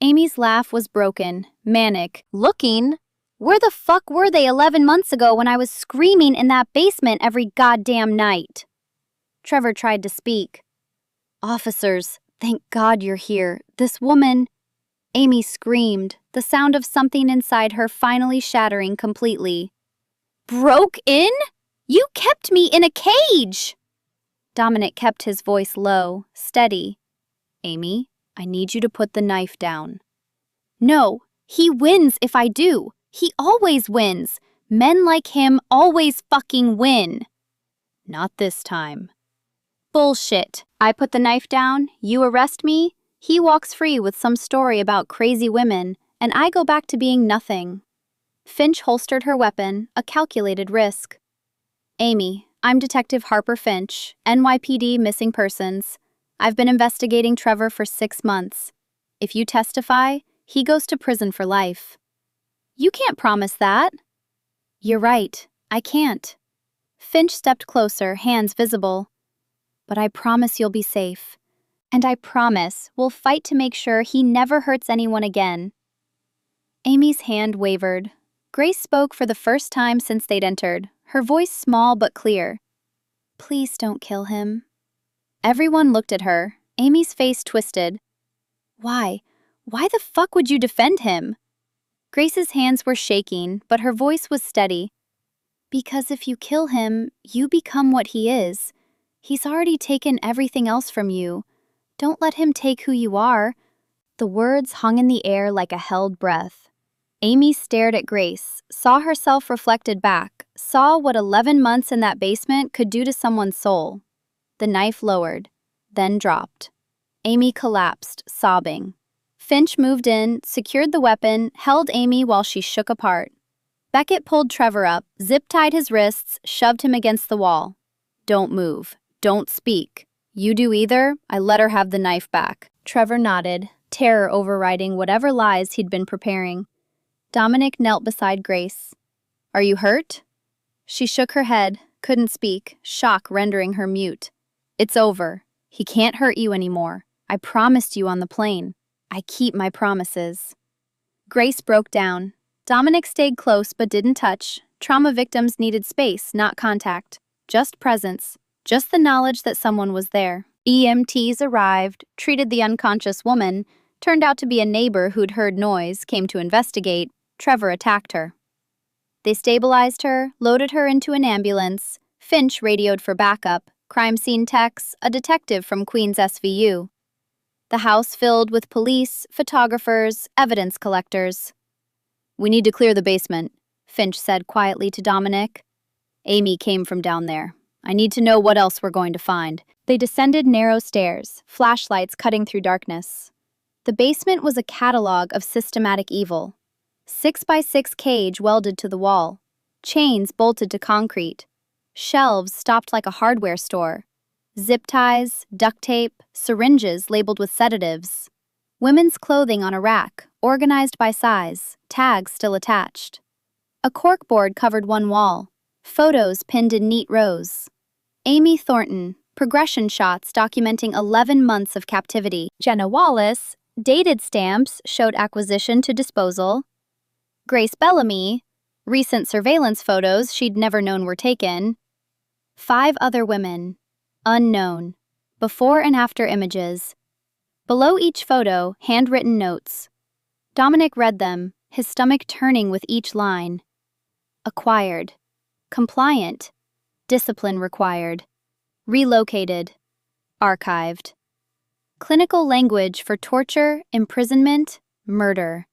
Amy's laugh was broken, manic. "Looking? Where the fuck were they 11 months ago when I was screaming in that basement every goddamn night?" Trevor tried to speak. "Officers, thank God you're here. This woman..." Amy screamed, the sound of something inside her finally shattering completely. "Broke in? You kept me in a cage!" Dominic kept his voice low, steady. "Amy, I need you to put the knife down." "No, he wins if I do. He always wins. Men like him always fucking win." "Not this time." "Bullshit. I put the knife down, you arrest me, he walks free with some story about crazy women, and I go back to being nothing." Finch holstered her weapon, a calculated risk. "Amy, I'm Detective Harper Finch, NYPD Missing Persons. I've been investigating Trevor for 6 months. If you testify, he goes to prison for life." "You can't promise that." "You're right. I can't." Finch stepped closer, hands visible. "But I promise you'll be safe. And I promise we'll fight to make sure he never hurts anyone again." Amy's hand wavered. Grace spoke for the first time since they'd entered, her voice small but clear. "Please don't kill him." Everyone looked at her. Amy's face twisted. "Why? Why the fuck would you defend him?" Grace's hands were shaking, but her voice was steady. "Because if you kill him, you become what he is. He's already taken everything else from you. Don't let him take who you are." The words hung in the air like a held breath. Amy stared at Grace, saw herself reflected back, saw what 11 months in that basement could do to someone's soul. The knife lowered, then dropped. Amy collapsed, sobbing. Finch moved in, secured the weapon, held Amy while she shook apart. Beckett pulled Trevor up, zip-tied his wrists, shoved him against the wall. "Don't move. Don't speak. You do either, I let her have the knife back." Trevor nodded, terror overriding whatever lies he'd been preparing. Dominic knelt beside Grace. "Are you hurt?" She shook her head, couldn't speak, shock rendering her mute. "It's over. He can't hurt you anymore. I promised you on the plane. I keep my promises." Grace broke down. Dominic stayed close but didn't touch. Trauma victims needed space, not contact. Just presence. Just the knowledge that someone was there. EMTs arrived, treated the unconscious woman, turned out to be a neighbor who'd heard noise, came to investigate. Trevor attacked her. They stabilized her, loaded her into an ambulance. Finch radioed for backup, crime scene techs, a detective from Queens SVU. The house filled with police, photographers, evidence collectors. "We need to clear the basement," Finch said quietly to Dominic. "Amy came from down there. I need to know what else we're going to find." They descended narrow stairs, flashlights cutting through darkness. The basement was a catalog of systematic evil. 6x6 cage welded to the wall, chains bolted to concrete, shelves stopped like a hardware store, zip ties, duct tape, syringes labeled with sedatives, women's clothing on a rack, organized by size, tags still attached. A corkboard covered one wall, photos pinned in neat rows. Amy Thornton, progression shots documenting 11 months of captivity. Jenna Wallace, dated stamps showed acquisition to disposal. Grace Bellamy, recent surveillance photos she'd never known were taken. 5 other women, unknown, before and after images. Below each photo, handwritten notes. Dominic read them, his stomach turning with each line. Acquired. Compliant. Discipline required. Relocated. Archived. Clinical language for torture, imprisonment, murder.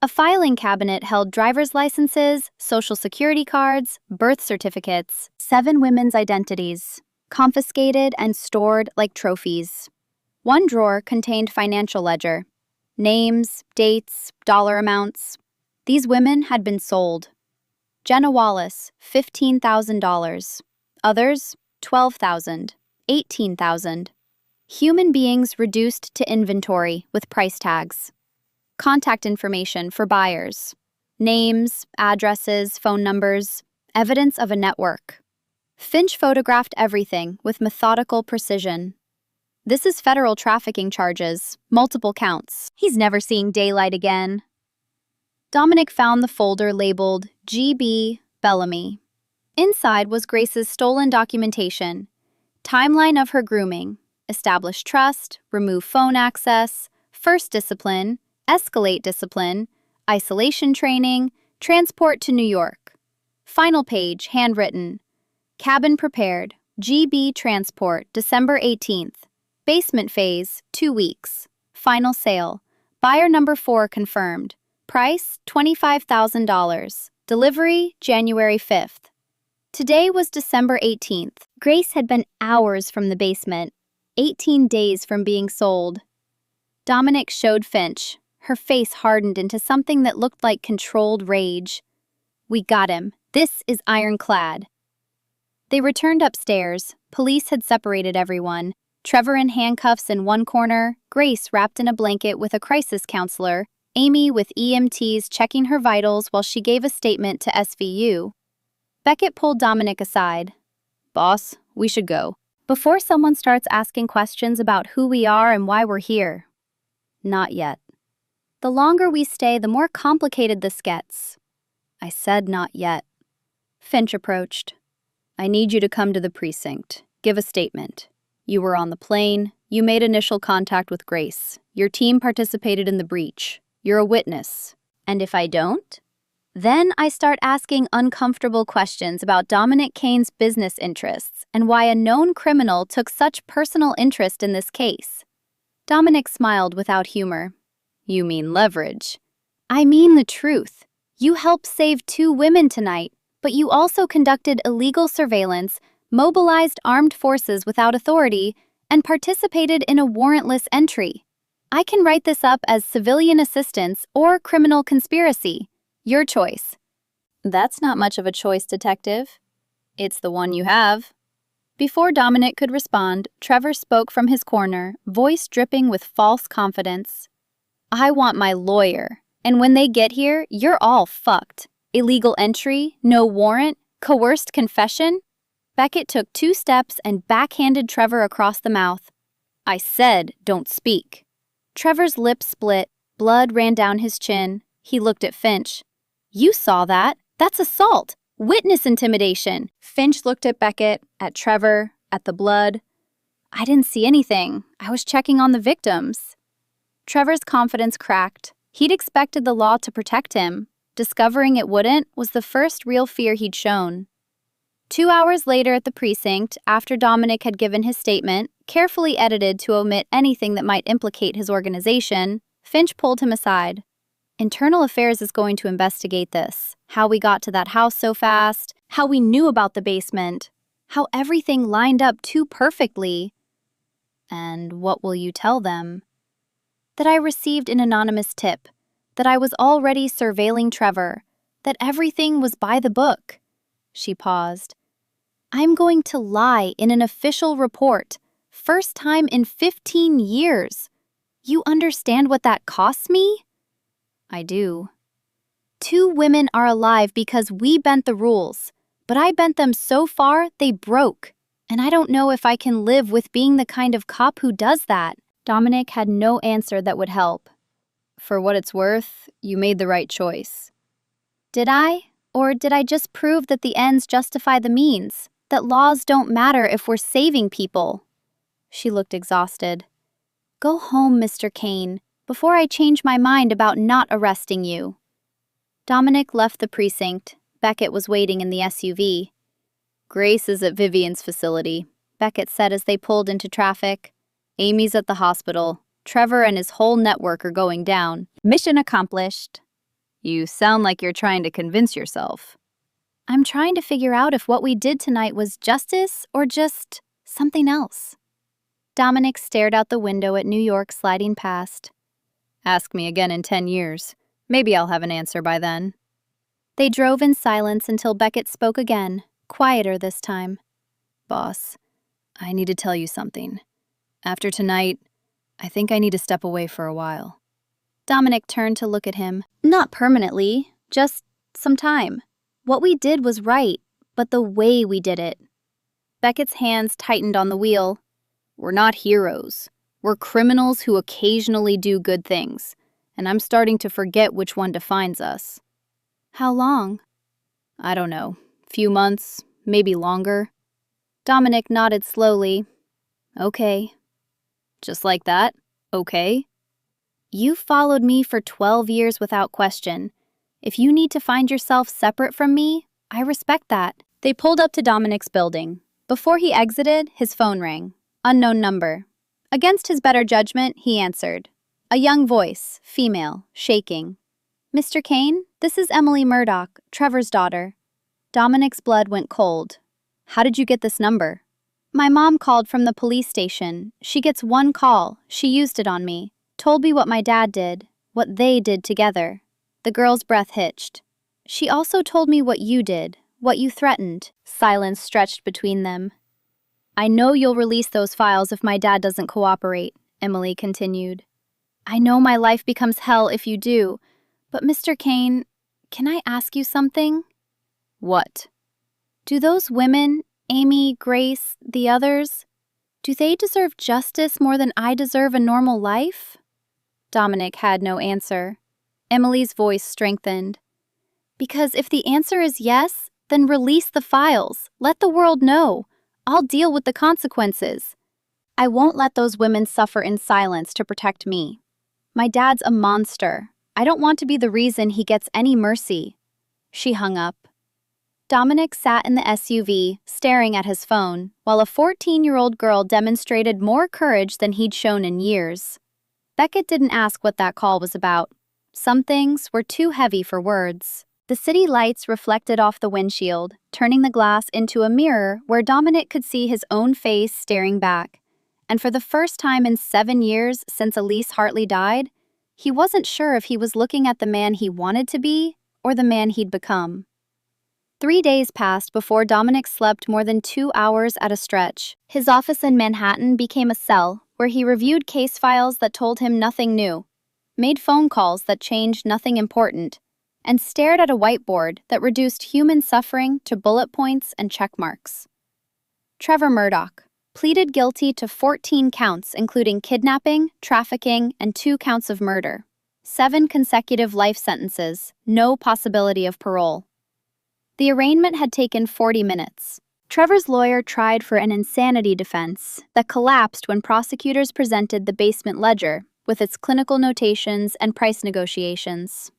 A filing cabinet held driver's licenses, social security cards, birth certificates, 7 women's identities, confiscated and stored like trophies. One drawer contained financial ledger. Names, dates, dollar amounts. These women had been sold. Jenna Wallace, $15,000. Others, $12,000, $18,000. Human beings reduced to inventory with price tags. Contact information for buyers. Names, addresses, phone numbers, evidence of a network. Finch photographed everything with methodical precision. This is federal trafficking charges, multiple counts. He's never seeing daylight again. Dominic found the folder labeled GB Bellamy. Inside was Grace's stolen documentation, timeline of her grooming, establish trust, remove phone access, first discipline, escalate discipline, isolation training, transport to New York. Final page, handwritten. Cabin prepared, GB transport, December 18th. Basement phase, 2 weeks. Final sale. Buyer number 4 confirmed. Price, $25,000. Delivery, January 5th. Today was December 18th. Grace had been hours from the basement, 18 days from being sold. Dominic showed Finch. Her face hardened into something that looked like controlled rage. We got him. This is ironclad. They returned upstairs. Police had separated everyone. Trevor in handcuffs in one corner, Grace wrapped in a blanket with a crisis counselor, Amy with EMTs checking her vitals while she gave a statement to SVU. Beckett pulled Dominic aside. Boss, we should go. Before someone starts asking questions about who we are and why we're here. Not yet. The longer we stay, the more complicated this gets. I said not yet. Finch approached. I need you to come to the precinct. Give a statement. You were on the plane. You made initial contact with Grace. Your team participated in the breach. You're a witness. And if I don't? Then I start asking uncomfortable questions about Dominic Kane's business interests and why a known criminal took such personal interest in this case. Dominic smiled without humor. You mean leverage. I mean the truth. You helped save 2 women tonight, but you also conducted illegal surveillance, mobilized armed forces without authority, and participated in a warrantless entry. I can write this up as civilian assistance or criminal conspiracy. Your choice. That's not much of a choice, detective. It's the one you have. Before Dominic could respond, Trevor spoke from his corner, voice dripping with false confidence. I want my lawyer, and when they get here, you're all fucked. Illegal entry, no warrant, coerced confession. Beckett took 2 steps and backhanded Trevor across the mouth. I said, don't speak. Trevor's lips split, blood ran down his chin. He looked at Finch. You saw that. That's assault. Witness intimidation. Finch looked at Beckett, at Trevor, at the blood. I didn't see anything. I was checking on the victims. Trevor's confidence cracked. He'd expected the law to protect him. Discovering it wouldn't was the first real fear he'd shown. 2 hours later at the precinct, after Dominic had given his statement, carefully edited to omit anything that might implicate his organization, Finch pulled him aside. Internal Affairs is going to investigate this. How we got to that house so fast, how we knew about the basement, how everything lined up too perfectly. And what will you tell them? that I received an anonymous tip, that I was already surveilling Trevor, that everything was by the book. She paused. I'm going to lie in an official report, first time in 15 years. You understand what that costs me? I do. 2 women are alive because we bent the rules, but I bent them so far they broke, and I don't know if I can live with being the kind of cop who does that. Dominic had no answer that would help. For what it's worth, you made the right choice. Did I? Or did I just prove that the ends justify the means, that laws don't matter if we're saving people? She looked exhausted. Go home, Mr. Kane, before I change my mind about not arresting you. Dominic left the precinct. Beckett was waiting in the SUV. Grace is at Vivian's facility, Beckett said as they pulled into traffic. Amy's at the hospital. Trevor and his whole network are going down. Mission accomplished. You sound like you're trying to convince yourself. I'm trying to figure out if what we did tonight was justice or just something else. Dominic stared out the window at New York sliding past. Ask me again in 10 years. Maybe I'll have an answer by then. They drove in silence until Beckett spoke again, quieter this time. Boss, I need to tell you something. After tonight, I think I need to step away for a while. Dominic turned to look at him. Not permanently, just some time. What we did was right, but the way we did it. Beckett's hands tightened on the wheel. We're not heroes. We're criminals who occasionally do good things, and I'm starting to forget which one defines us. How long? I don't know. Few months, maybe longer. Dominic nodded slowly. Okay. Just like that? Okay? You followed me for 12 years without question. If you need to find yourself separate from me, I respect that. They pulled up to Dominic's building. Before he exited, his phone rang. Unknown number. Against his better judgment, he answered. A young voice, female, shaking. Mr. Kane, this is Emily Murdoch, Trevor's daughter. Dominic's blood went cold. How did you get this number? My mom called from the police station. She gets one call. She used it on me. Told me what my dad did, what they did together. The girl's breath hitched. She also told me what you did, what you threatened. Silence stretched between them. I know you'll release those files if my dad doesn't cooperate, Emily continued. I know my life becomes hell if you do, but Mr. Kane, can I ask you something? What? Do those women, Amy, Grace, the others, do they deserve justice more than I deserve a normal life? Dominic had no answer. Emily's voice strengthened. Because if the answer is yes, then release the files. Let the world know. I'll deal with the consequences. I won't let those women suffer in silence to protect me. My dad's a monster. I don't want to be the reason he gets any mercy. She hung up. Dominic sat in the SUV, staring at his phone, while a 14-year-old girl demonstrated more courage than he'd shown in years. Beckett didn't ask what that call was about. Some things were too heavy for words. The city lights reflected off the windshield, turning the glass into a mirror where Dominic could see his own face staring back. And for the first time in 7 years since Elise Hartley died, he wasn't sure if he was looking at the man he wanted to be or the man he'd become. 3 days passed before Dominic slept more than 2 hours at a stretch. His office in Manhattan became a cell where he reviewed case files that told him nothing new, made phone calls that changed nothing important, and stared at a whiteboard that reduced human suffering to bullet points and check marks. Trevor Murdoch pleaded guilty to 14 counts including kidnapping, trafficking, and 2 counts of murder. 7 consecutive life sentences, no possibility of parole. The arraignment had taken 40 minutes. Trevor's lawyer tried for an insanity defense that collapsed when prosecutors presented the basement ledger with its clinical notations and price negotiations.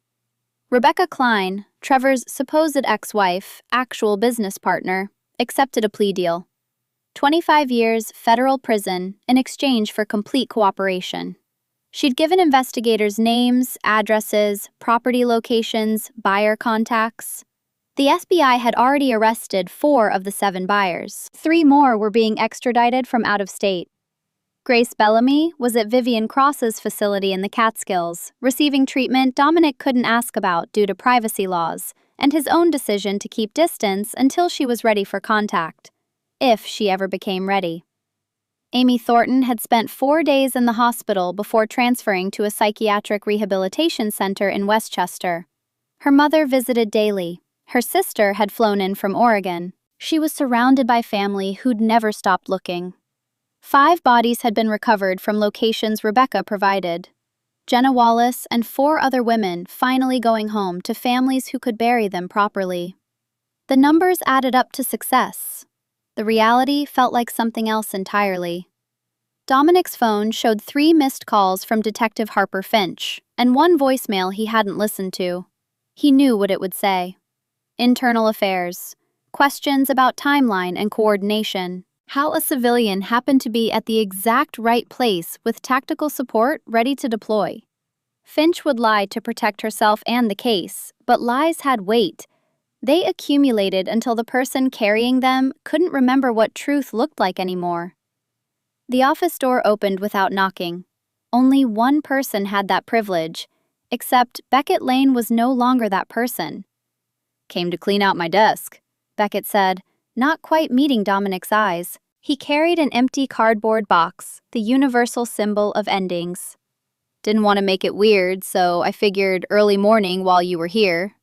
Rebecca Klein, Trevor's supposed ex-wife, actual business partner, accepted a plea deal. 25 years federal prison in exchange for complete cooperation. She'd given investigators names, addresses, property locations, buyer contacts. The FBI had already arrested 4 of the 7 buyers. 3 more were being extradited from out of state. Grace Bellamy was at Vivian Cross's facility in the Catskills, receiving treatment Dominic couldn't ask about due to privacy laws, and his own decision to keep distance until she was ready for contact, if she ever became ready. Amy Thornton had spent 4 days in the hospital before transferring to a psychiatric rehabilitation center in Westchester. Her mother visited daily. Her sister had flown in from Oregon. She was surrounded by family who'd never stopped looking. 5 bodies had been recovered from locations Rebecca provided. Jenna Wallace and 4 other women finally going home to families who could bury them properly. The numbers added up to success. The reality felt like something else entirely. Dominic's phone showed 3 missed calls from Detective Harper Finch, and 1 voicemail he hadn't listened to. He knew what it would say. Internal affairs. Questions about timeline and coordination. How a civilian happened to be at the exact right place with tactical support ready to deploy. Finch would lie to protect herself and the case, but lies had weight. They accumulated until the person carrying them couldn't remember what truth looked like anymore. The office door opened without knocking. Only one person had that privilege, except Beckett Lane was no longer that person. "Came to clean out my desk," Beckett said, not quite meeting Dominic's eyes. He carried an empty cardboard box, the universal symbol of endings. "Didn't want to make it weird, so I figured early morning while you were here."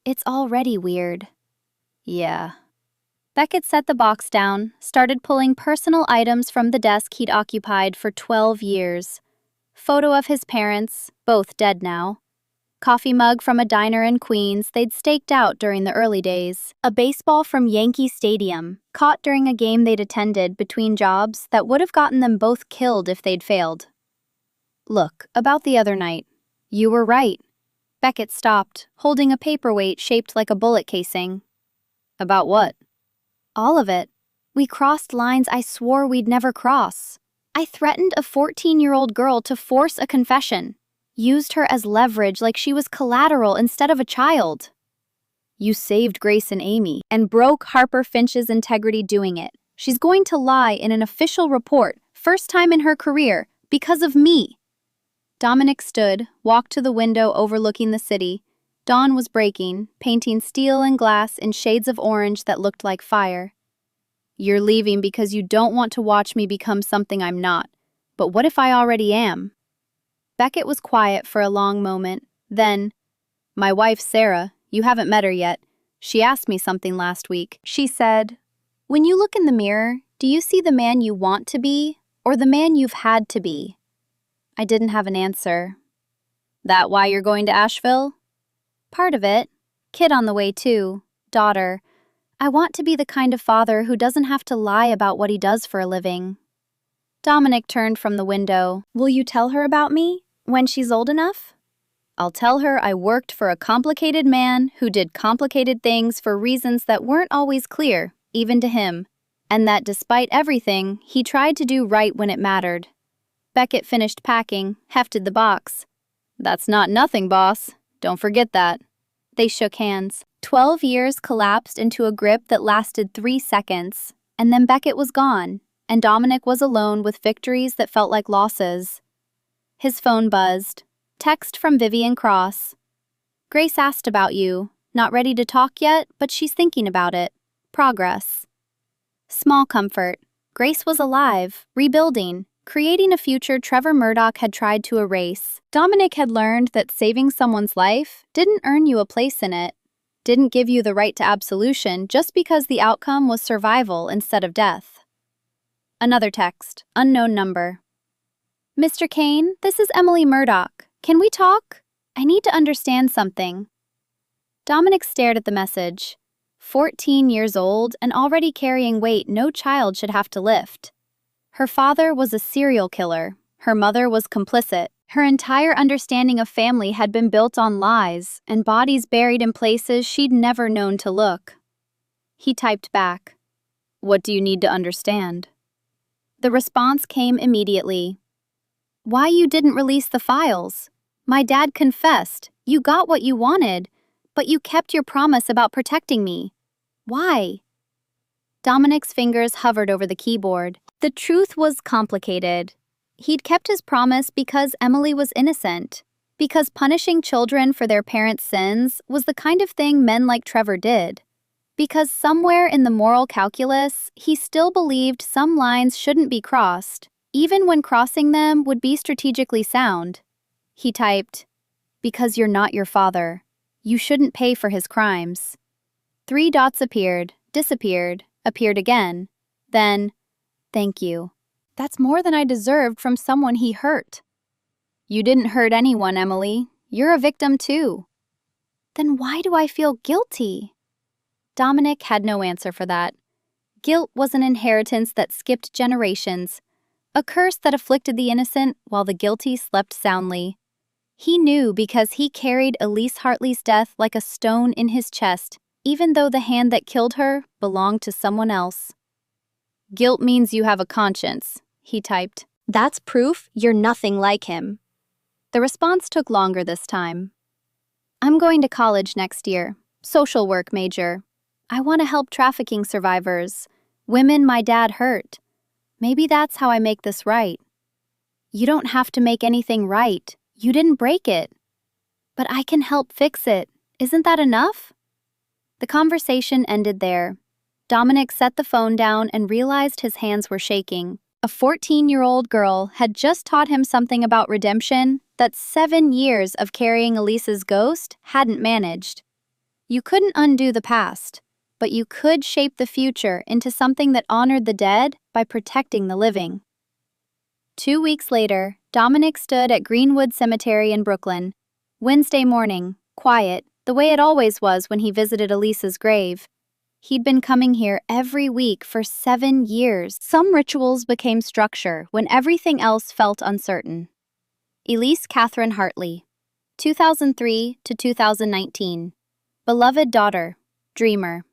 "It's already weird." "Yeah." Beckett set the box down, started pulling personal items from the desk he'd occupied for 12 years. Photo of his parents, both dead now. Coffee mug from a diner in Queens they'd staked out during the early days. A baseball from Yankee Stadium, caught during a game they'd attended between jobs that would have gotten them both killed if they'd failed. "Look, about the other night. You were right." Beckett stopped, holding a paperweight shaped like a bullet casing. "About what?" "All of it. We crossed lines I swore we'd never cross. I threatened a 14-year-old girl to force a confession. Used her as leverage like she was collateral instead of a child. You saved Grace and Amy and broke Harper Finch's integrity doing it. She's going to lie in an official report, first time in her career, because of me." Dominic stood, walked to the window overlooking the city. Dawn was breaking, painting steel and glass in shades of orange that looked like fire. "You're leaving because you don't want to watch me become something I'm not. But what if I already am?" Beckett was quiet for a long moment. Then, "My wife, Sarah, you haven't met her yet. She asked me something last week. She said, 'When you look in the mirror, do you see the man you want to be, or the man you've had to be?' I didn't have an answer." "That why you're going to Asheville?" "Part of it. Kid on the way too. Daughter. I want to be the kind of father who doesn't have to lie about what he does for a living." Dominic turned from the window. "Will you tell her about me? When she's old enough?" "I'll tell her I worked for a complicated man who did complicated things for reasons that weren't always clear, even to him, and that despite everything, he tried to do right when it mattered." Beckett finished packing, hefted the box. "That's not nothing, boss. Don't forget that." They shook hands. 12 years collapsed into a grip that lasted 3 seconds, and then Beckett was gone, and Dominic was alone with victories that felt like losses. His phone buzzed. Text from Vivian Cross. "Grace asked about you. Not ready to talk yet, but she's thinking about it. Progress." Small comfort. Grace was alive, rebuilding, creating a future Trevor Murdoch had tried to erase. Dominic had learned that saving someone's life didn't earn you a place in it, didn't give you the right to absolution just because the outcome was survival instead of death. Another text. Unknown number. "Mr. Kane, this is Emily Murdoch. Can we talk? I need to understand something." Dominic stared at the message. 14 years old and already carrying weight no child should have to lift. Her father was a serial killer. Her mother was complicit. Her entire understanding of family had been built on lies and bodies buried in places she'd never known to look. He typed back, "What do you need to understand?" The response came immediately. "Why you didn't release the files? My dad confessed. You got what you wanted, but you kept your promise about protecting me. Why?" Dominic's fingers hovered over the keyboard. The truth was complicated. He'd kept his promise because Emily was innocent, because punishing children for their parents' sins was the kind of thing men like Trevor did, because somewhere in the moral calculus, he still believed some lines shouldn't be crossed, even when crossing them would be strategically sound. He typed, "Because you're not your father. You shouldn't pay for his crimes." 3 dots appeared, disappeared, appeared again. Then, "Thank you. That's more than I deserved from someone he hurt." "You didn't hurt anyone, Emily. You're a victim too." "Then why do I feel guilty?" Dominic had no answer for that. Guilt was an inheritance that skipped generations, a curse that afflicted the innocent while the guilty slept soundly. He knew because he carried Elise Hartley's death like a stone in his chest, even though the hand that killed her belonged to someone else. "Guilt means you have a conscience," he typed. "That's proof you're nothing like him." The response took longer this time. "I'm going to college next year, social work major. I want to help trafficking survivors, women my dad hurt. Maybe that's how I make this right." "You don't have to make anything right. You didn't break it." "But I can help fix it. Isn't that enough?" The conversation ended there. Dominic set the phone down and realized his hands were shaking. A 14-year-old girl had just taught him something about redemption that 7 years of carrying Elise's ghost hadn't managed. You couldn't undo the past, but you could shape the future into something that honored the dead by protecting the living. 2 weeks later, Dominic stood at Greenwood Cemetery in Brooklyn. Wednesday morning, quiet, the way it always was when he visited Elise's grave. He'd been coming here every week for 7 years. Some rituals became structure when everything else felt uncertain. Elise Catherine Hartley, 2003 to 2019. Beloved daughter, dreamer.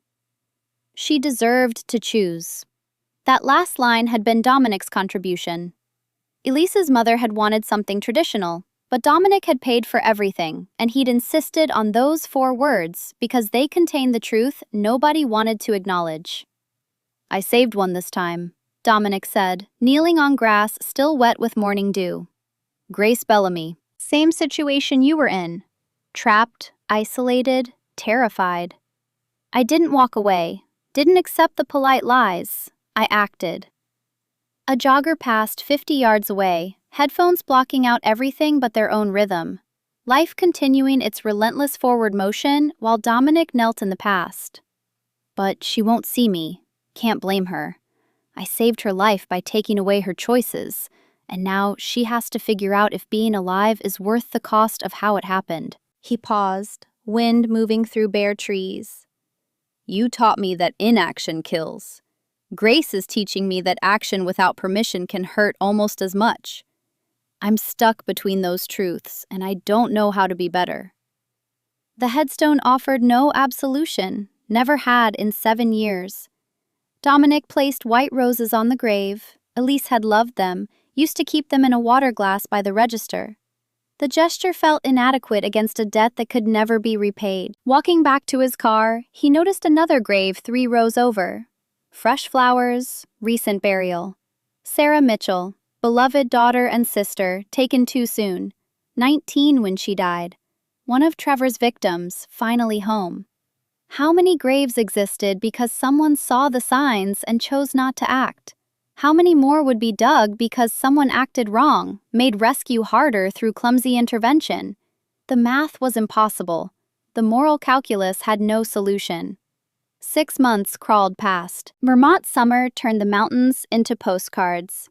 She deserved to choose. That last line had been Dominic's contribution. Elise's mother had wanted something traditional, but Dominic had paid for everything, and he'd insisted on those 4 words because they contained the truth nobody wanted to acknowledge. "I saved one this time," Dominic said, kneeling on grass still wet with morning dew. "Grace Bellamy, same situation you were in. Trapped, isolated, terrified. I didn't walk away, didn't accept the polite lies. I acted." A jogger passed 50 yards away, headphones blocking out everything but their own rhythm. Life continuing its relentless forward motion while Dominic knelt in the past. "But she won't see me. Can't blame her. I saved her life by taking away her choices, and now she has to figure out if being alive is worth the cost of how it happened." He paused, wind moving through bare trees. "You taught me that inaction kills. Grace is teaching me that action without permission can hurt almost as much. I'm stuck between those truths, and I don't know how to be better." The headstone offered no absolution, never had in 7 years. Dominic placed white roses on the grave. Elise had loved them, used to keep them in a water glass by the register. The gesture felt inadequate against a debt that could never be repaid. Walking back to his car, he noticed another grave 3 rows over. Fresh flowers, recent burial. Sarah Mitchell, beloved daughter and sister, taken too soon. 19 when she died. One of Trevor's victims, finally home. How many graves existed because someone saw the signs and chose not to act? How many more would be dug because someone acted wrong, made rescue harder through clumsy intervention? The math was impossible. The moral calculus had no solution. 6 months crawled past. Vermont summer turned the mountains into postcards.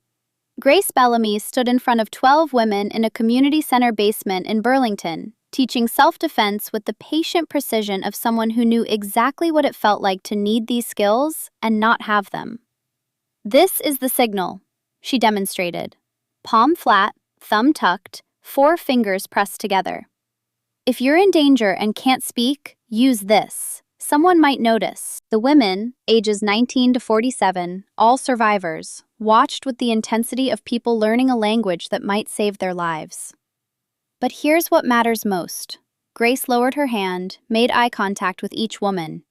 Grace Bellamy stood in front of 12 women in a community center basement in Burlington, teaching self-defense with the patient precision of someone who knew exactly what it felt like to need these skills and not have them. "This is the signal," she demonstrated. Palm flat, thumb tucked, 4 fingers pressed together. "If you're in danger and can't speak, use this. Someone might notice." The women, ages 19 to 47, all survivors, watched with the intensity of people learning a language that might save their lives. But here's what matters most. Grace lowered her hand, made eye contact with each woman.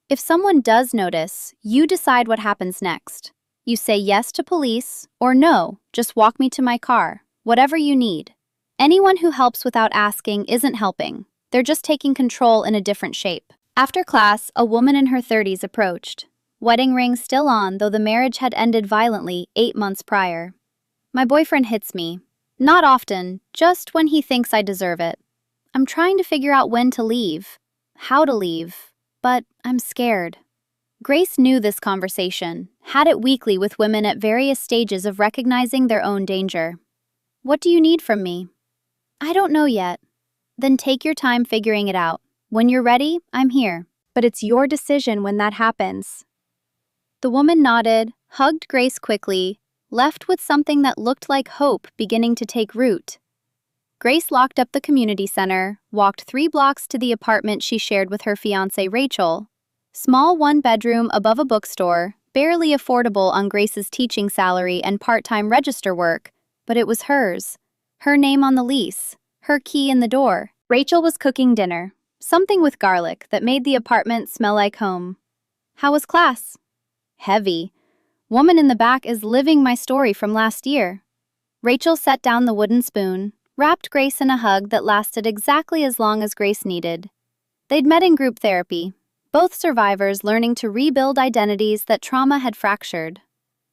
"If someone does notice, you decide what happens next. You say yes to police, or no, just walk me to my car, whatever you need. Anyone who helps without asking isn't helping. They're just taking control in a different shape. After class, a woman in her 30s approached. Wedding ring still on, though the marriage had ended violently 8 months prior. My boyfriend hits me. Not often, just when he thinks I deserve it. I'm trying to figure out when to leave, how to leave, but I'm scared. Grace knew this conversation, had it weekly with women at various stages of recognizing their own danger. What do you need from me? I don't know yet. Then take your time figuring it out. When you're ready, I'm here. But it's your decision when that happens. The woman nodded, hugged Grace quickly, left with something that looked like hope beginning to take root. Grace locked up the community center, walked 3 blocks to the apartment she shared with her fiancé Rachel. Small 1-bedroom above a bookstore, barely affordable on Grace's teaching salary and part-time register work, but it was hers. Her name on the lease, her key in the door. Rachel was cooking dinner, something with garlic that made the apartment smell like home. How was class? Heavy. Woman in the back is living my story from last year. Rachel set down the wooden spoon, wrapped Grace in a hug that lasted exactly as long as Grace needed. They'd met in group therapy, both survivors learning to rebuild identities that trauma had fractured.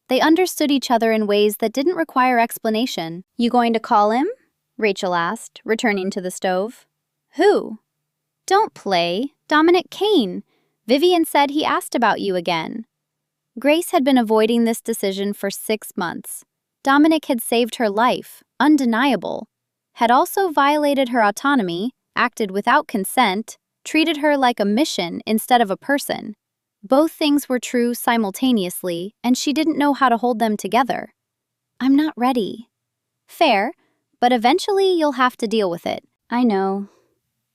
They understood each other in ways that didn't require explanation. You going to call him? Rachel asked, returning to the stove. Who? Don't play. Dominic Kane. Vivian said he asked about you again. Grace had been avoiding this decision for 6 months. Dominic had saved her life, undeniable. Had also violated her autonomy, acted without consent, treated her like a mission instead of a person. Both things were true simultaneously, and she didn't know how to hold them together. I'm not ready. Fair, but eventually you'll have to deal with it. I know.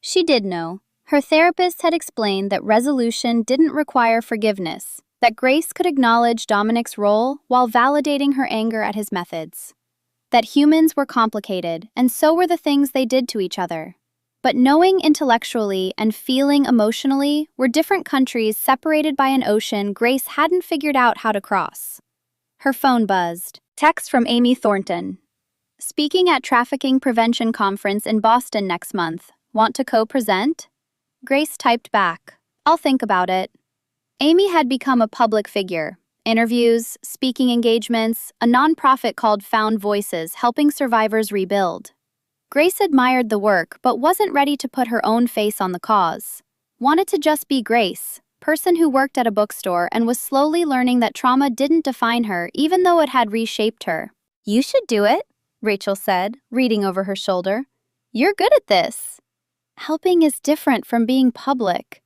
She did know. Her therapist had explained that resolution didn't require forgiveness, that Grace could acknowledge Dominic's role while validating her anger at his methods. That humans were complicated, and so were the things they did to each other. But knowing intellectually and feeling emotionally were different countries separated by an ocean Grace hadn't figured out how to cross. Her phone buzzed. Text from Amy Thornton. Speaking at Trafficking Prevention Conference in Boston next month. Want to co-present? Grace typed back. I'll think about it. Amy had become a public figure. Interviews, speaking engagements, a nonprofit called Found Voices helping survivors rebuild. Grace admired the work but wasn't ready to put her own face on the cause. Wanted to just be Grace, person who worked at a bookstore and was slowly learning that trauma didn't define her even though it had reshaped her. You should do it, Rachel said, reading over her shoulder. You're good at this. Helping is different from being public.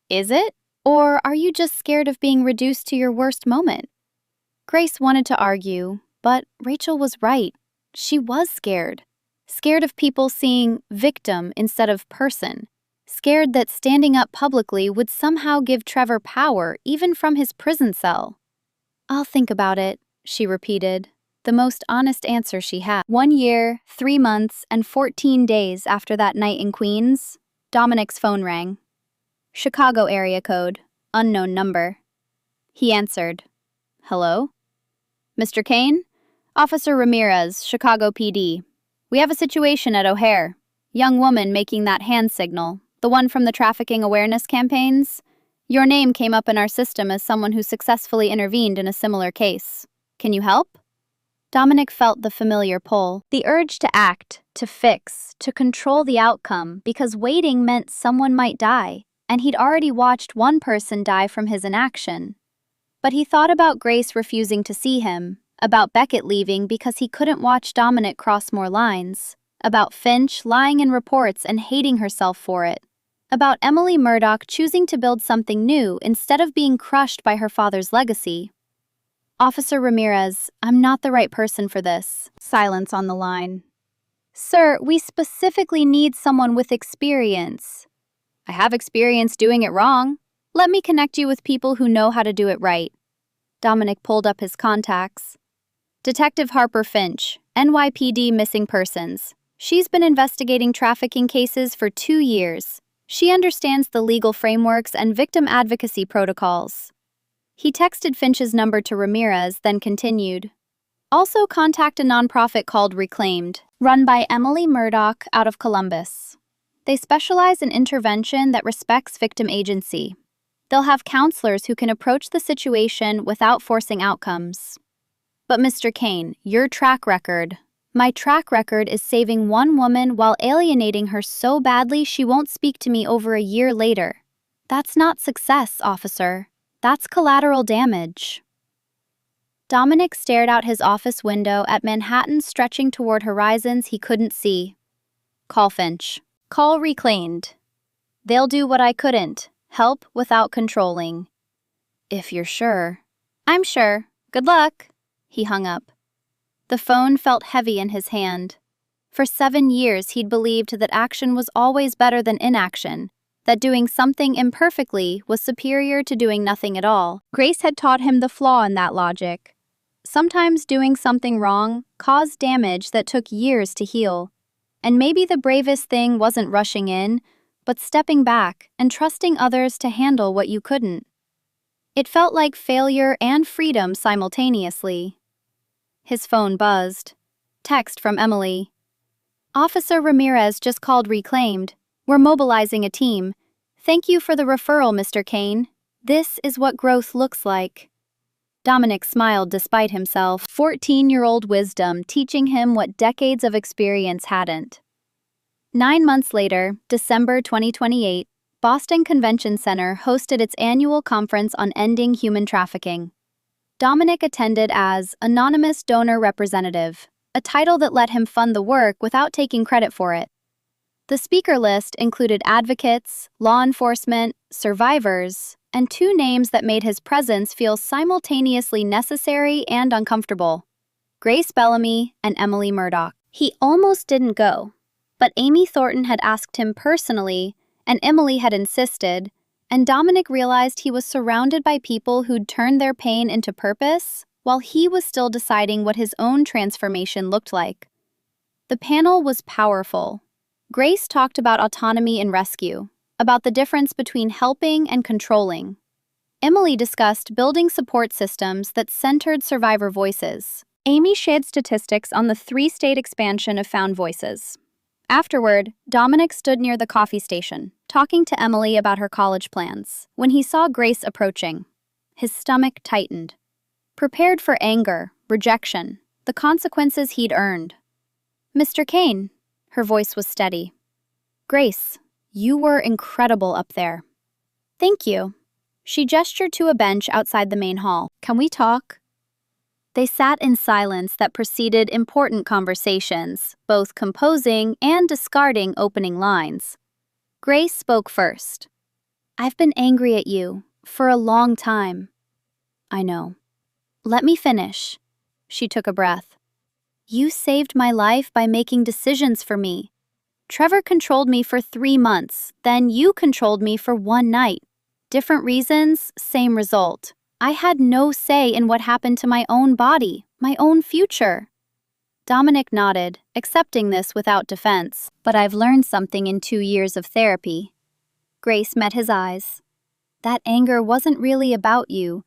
Is it? Or are you just scared of being reduced to your worst moment? Grace wanted to argue, but Rachel was right. She was scared. Scared of people seeing victim instead of person. Scared that standing up publicly would somehow give Trevor power even from his prison cell. I'll think about it, she repeated, the most honest answer she had. 1 year, 3 months, and 14 days after that night in Queens, Dominic's phone rang. Chicago area code, unknown number. He answered. Hello? Mr. Kane? Officer Ramirez, Chicago PD. We have a situation at O'Hare. Young woman making that hand signal, the one from the trafficking awareness campaigns. Your name came up in our system as someone who successfully intervened in a similar case. Can you help? Dominic felt the familiar pull, the urge to act, to fix, to control the outcome, because waiting meant someone might die, and he'd already watched one person die from his inaction. But he thought about Grace refusing to see him, about Beckett leaving because he couldn't watch Dominic cross more lines, about Finch lying in reports and hating herself for it, about Emily Murdoch choosing to build something new instead of being crushed by her father's legacy. Officer Ramirez, I'm not the right person for this. Silence on the line. Sir, we specifically need someone with experience. I have experience doing it wrong. Let me connect you with people who know how to do it right. Dominic pulled up his contacts. Detective Harper Finch, NYPD Missing Persons. She's been investigating trafficking cases for 2 years. She understands the legal frameworks and victim advocacy protocols. He texted Finch's number to Ramirez, then continued. Also contact a nonprofit called Reclaimed, run by Emily Murdoch out of Columbus. They specialize in intervention that respects victim agency. They'll have counselors who can approach the situation without forcing outcomes. But Mr. Kane, your track record. My track record is saving one woman while alienating her so badly she won't speak to me over a year later. That's not success, officer. That's collateral damage. Dominic stared out his office window at Manhattan stretching toward horizons he couldn't see. Call Finch. Call Reclaimed. They'll do what I couldn't. Help without controlling. If you're sure. I'm sure. Good luck. He hung up. The phone felt heavy in his hand. For 7 years he'd believed that action was always better than inaction, that doing something imperfectly was superior to doing nothing at all. Grace had taught him the flaw in that logic. Sometimes doing something wrong caused damage that took years to heal. And maybe the bravest thing wasn't rushing in, but stepping back and trusting others to handle what you couldn't. It felt like failure and freedom simultaneously. His phone buzzed. Text from Emily. Officer Ramirez just called Reclaimed. We're mobilizing a team. Thank you for the referral, Mr. Kane. This is what growth looks like. Dominic smiled despite himself, 14-year-old wisdom teaching him what decades of experience hadn't. 9 months later, December 2028, Boston Convention Center hosted its annual conference on ending human trafficking. Dominic attended as Anonymous Donor Representative, a title that let him fund the work without taking credit for it. The speaker list included advocates, law enforcement, survivors, and 2 names that made his presence feel simultaneously necessary and uncomfortable: Grace Bellamy and Emily Murdoch. He almost didn't go, but Amy Thornton had asked him personally, and Emily had insisted, and Dominic realized he was surrounded by people who'd turned their pain into purpose, while he was still deciding what his own transformation looked like. The panel was powerful. Grace talked about autonomy in rescue, about the difference between helping and controlling. Emily discussed building support systems that centered survivor voices. Amy shared statistics on the 3-state expansion of found voices. Afterward, Dominic stood near the coffee station, talking to Emily about her college plans, when he saw Grace approaching. His stomach tightened. Prepared for anger, rejection, the consequences he'd earned. Mr. Kane, her voice was steady. Grace, you were incredible up there. Thank you. She gestured to a bench outside the main hall. Can we talk? They sat in silence that preceded important conversations, both composing and discarding opening lines. Grace spoke first. I've been angry at you for a long time. I know. Let me finish. She took a breath. You saved my life by making decisions for me. Trevor controlled me for 3 months, then you controlled me for 1 night. Different reasons, same result. I had no say in what happened to my own body, my own future. Dominic nodded, accepting this without defense. But I've learned something in 2 years of therapy. Grace met his eyes. That anger wasn't really about you.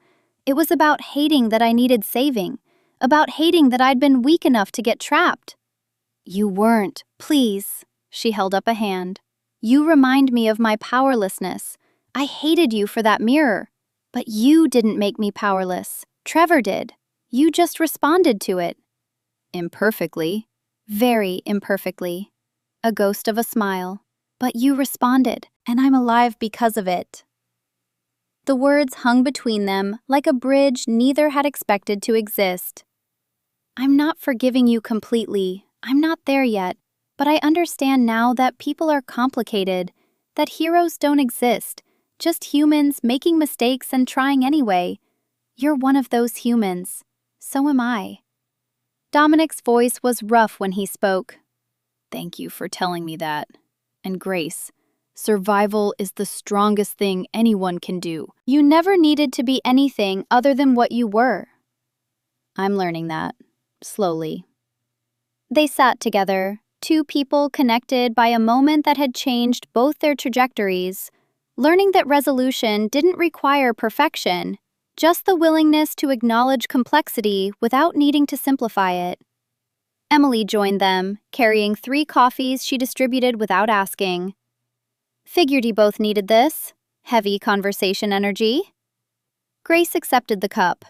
It was about hating that I needed saving, about hating that I'd been weak enough to get trapped. You weren't, please. She held up a hand. You remind me of my powerlessness. I hated you for that mirror. But you didn't make me powerless. Trevor did. You just responded to it. Imperfectly. Very imperfectly. A ghost of a smile. But you responded, and I'm alive because of it. The words hung between them like a bridge neither had expected to exist. I'm not forgiving you completely. I'm not there yet. But I understand now that people are complicated, that heroes don't exist. Just humans making mistakes and trying anyway. You're one of those humans. So am I. Dominic's voice was rough when he spoke. Thank you for telling me that. And Grace, survival is the strongest thing anyone can do. You never needed to be anything other than what you were. I'm learning that, slowly. They sat together, 2 people connected by a moment that had changed both their trajectories, learning that resolution didn't require perfection, just the willingness to acknowledge complexity without needing to simplify it. Emily joined them, carrying 3 coffees she distributed without asking. Figured you both needed this. Heavy conversation energy. Grace accepted the cup.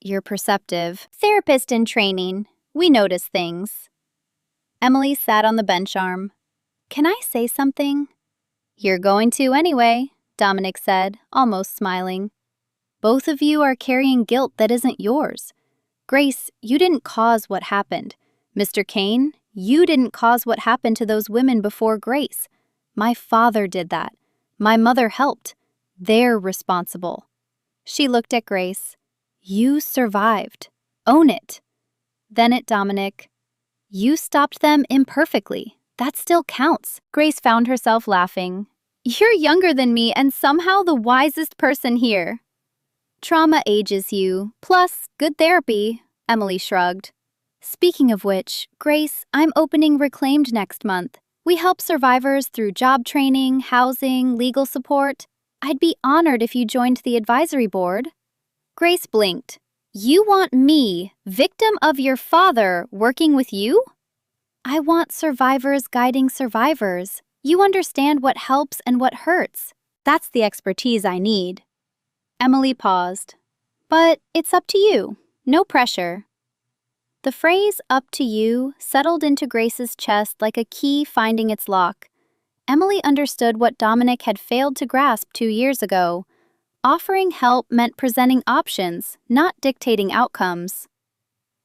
You're perceptive. Therapist in training. We notice things. Emily sat on the bench arm. Can I say something? You're going to anyway, Dominic said, almost smiling. Both of you are carrying guilt that isn't yours. Grace, you didn't cause what happened. Mr. Kane, you didn't cause what happened to those women before Grace. My father did that. My mother helped. They're responsible. She looked at Grace. You survived. Own it. Then at Dominic. You stopped them imperfectly. That still counts. Grace found herself laughing. You're younger than me and somehow the wisest person here. Trauma ages you, plus good therapy, Emily shrugged. Speaking of which, Grace, I'm opening Reclaimed next month. We help survivors through job training, housing, legal support. I'd be honored if you joined the advisory board. Grace blinked. You want me, victim of your father, working with you? I want survivors guiding survivors. You understand what helps and what hurts. That's the expertise I need. Emily paused. But it's up to you. No pressure. The phrase, up to you, settled into Grace's chest like a key finding its lock. Emily understood what Dominic had failed to grasp 2 years ago. Offering help meant presenting options, not dictating outcomes.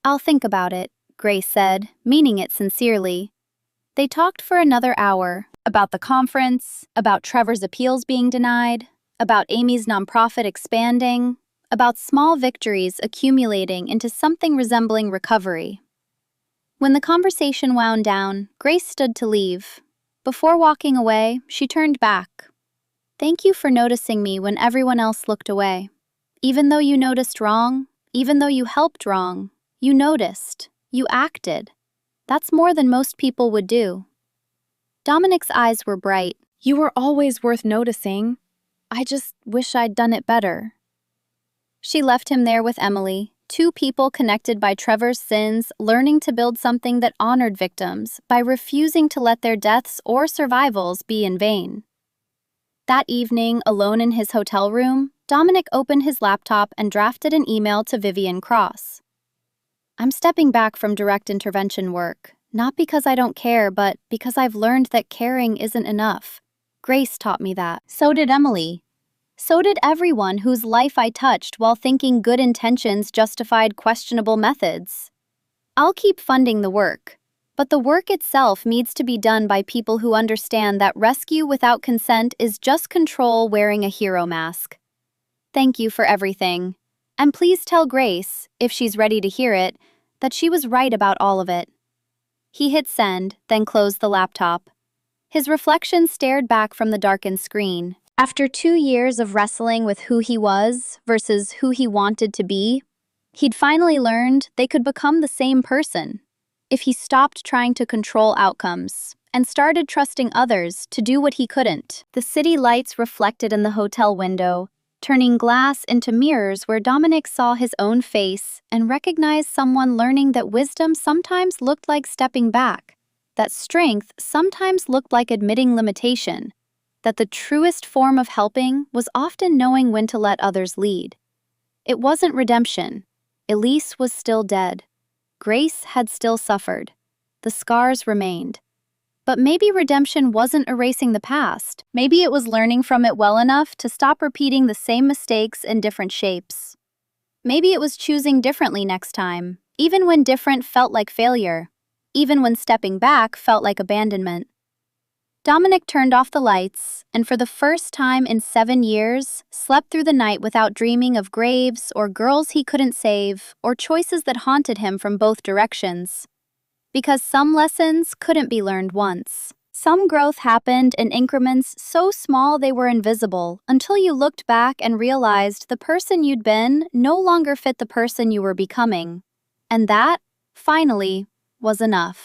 I'll think about it, Grace said, meaning it sincerely. They talked for another hour, about the conference, about Trevor's appeals being denied, about Amy's nonprofit expanding, about small victories accumulating into something resembling recovery. When the conversation wound down, Grace stood to leave. Before walking away, she turned back. Thank you for noticing me when everyone else looked away. Even though you noticed wrong, even though you helped wrong, you noticed, you acted. That's more than most people would do. Dominic's eyes were bright. You were always worth noticing. I just wish I'd done it better. She left him there with Emily, 2 people connected by Trevor's sins, learning to build something that honored victims by refusing to let their deaths or survivals be in vain. That evening, alone in his hotel room, Dominic opened his laptop and drafted an email to Vivian Cross. I'm stepping back from direct intervention work, not because I don't care, but because I've learned that caring isn't enough. Grace taught me that. So did Emily. So did everyone whose life I touched while thinking good intentions justified questionable methods. I'll keep funding the work, but the work itself needs to be done by people who understand that rescue without consent is just control wearing a hero mask. Thank you for everything. And please tell Grace, if she's ready to hear it, that she was right about all of it. He hit send, then closed the laptop. His reflection stared back from the darkened screen. After 2 years of wrestling with who he was versus who he wanted to be, he'd finally learned they could become the same person if he stopped trying to control outcomes and started trusting others to do what he couldn't. The city lights reflected in the hotel window, turning glass into mirrors where Dominic saw his own face and recognized someone learning that wisdom sometimes looked like stepping back, that strength sometimes looked like admitting limitation, that the truest form of helping was often knowing when to let others lead. It wasn't redemption. Elise was still dead. Grace had still suffered. The scars remained. But maybe redemption wasn't erasing the past. Maybe it was learning from it well enough to stop repeating the same mistakes in different shapes. Maybe it was choosing differently next time, even when different felt like failure, even when stepping back felt like abandonment. Dominic turned off the lights, and for the first time in 7 years, slept through the night without dreaming of graves or girls he couldn't save or choices that haunted him from both directions. Because some lessons couldn't be learned once. Some growth happened in increments so small they were invisible until you looked back and realized the person you'd been no longer fit the person you were becoming. And that, finally, was enough.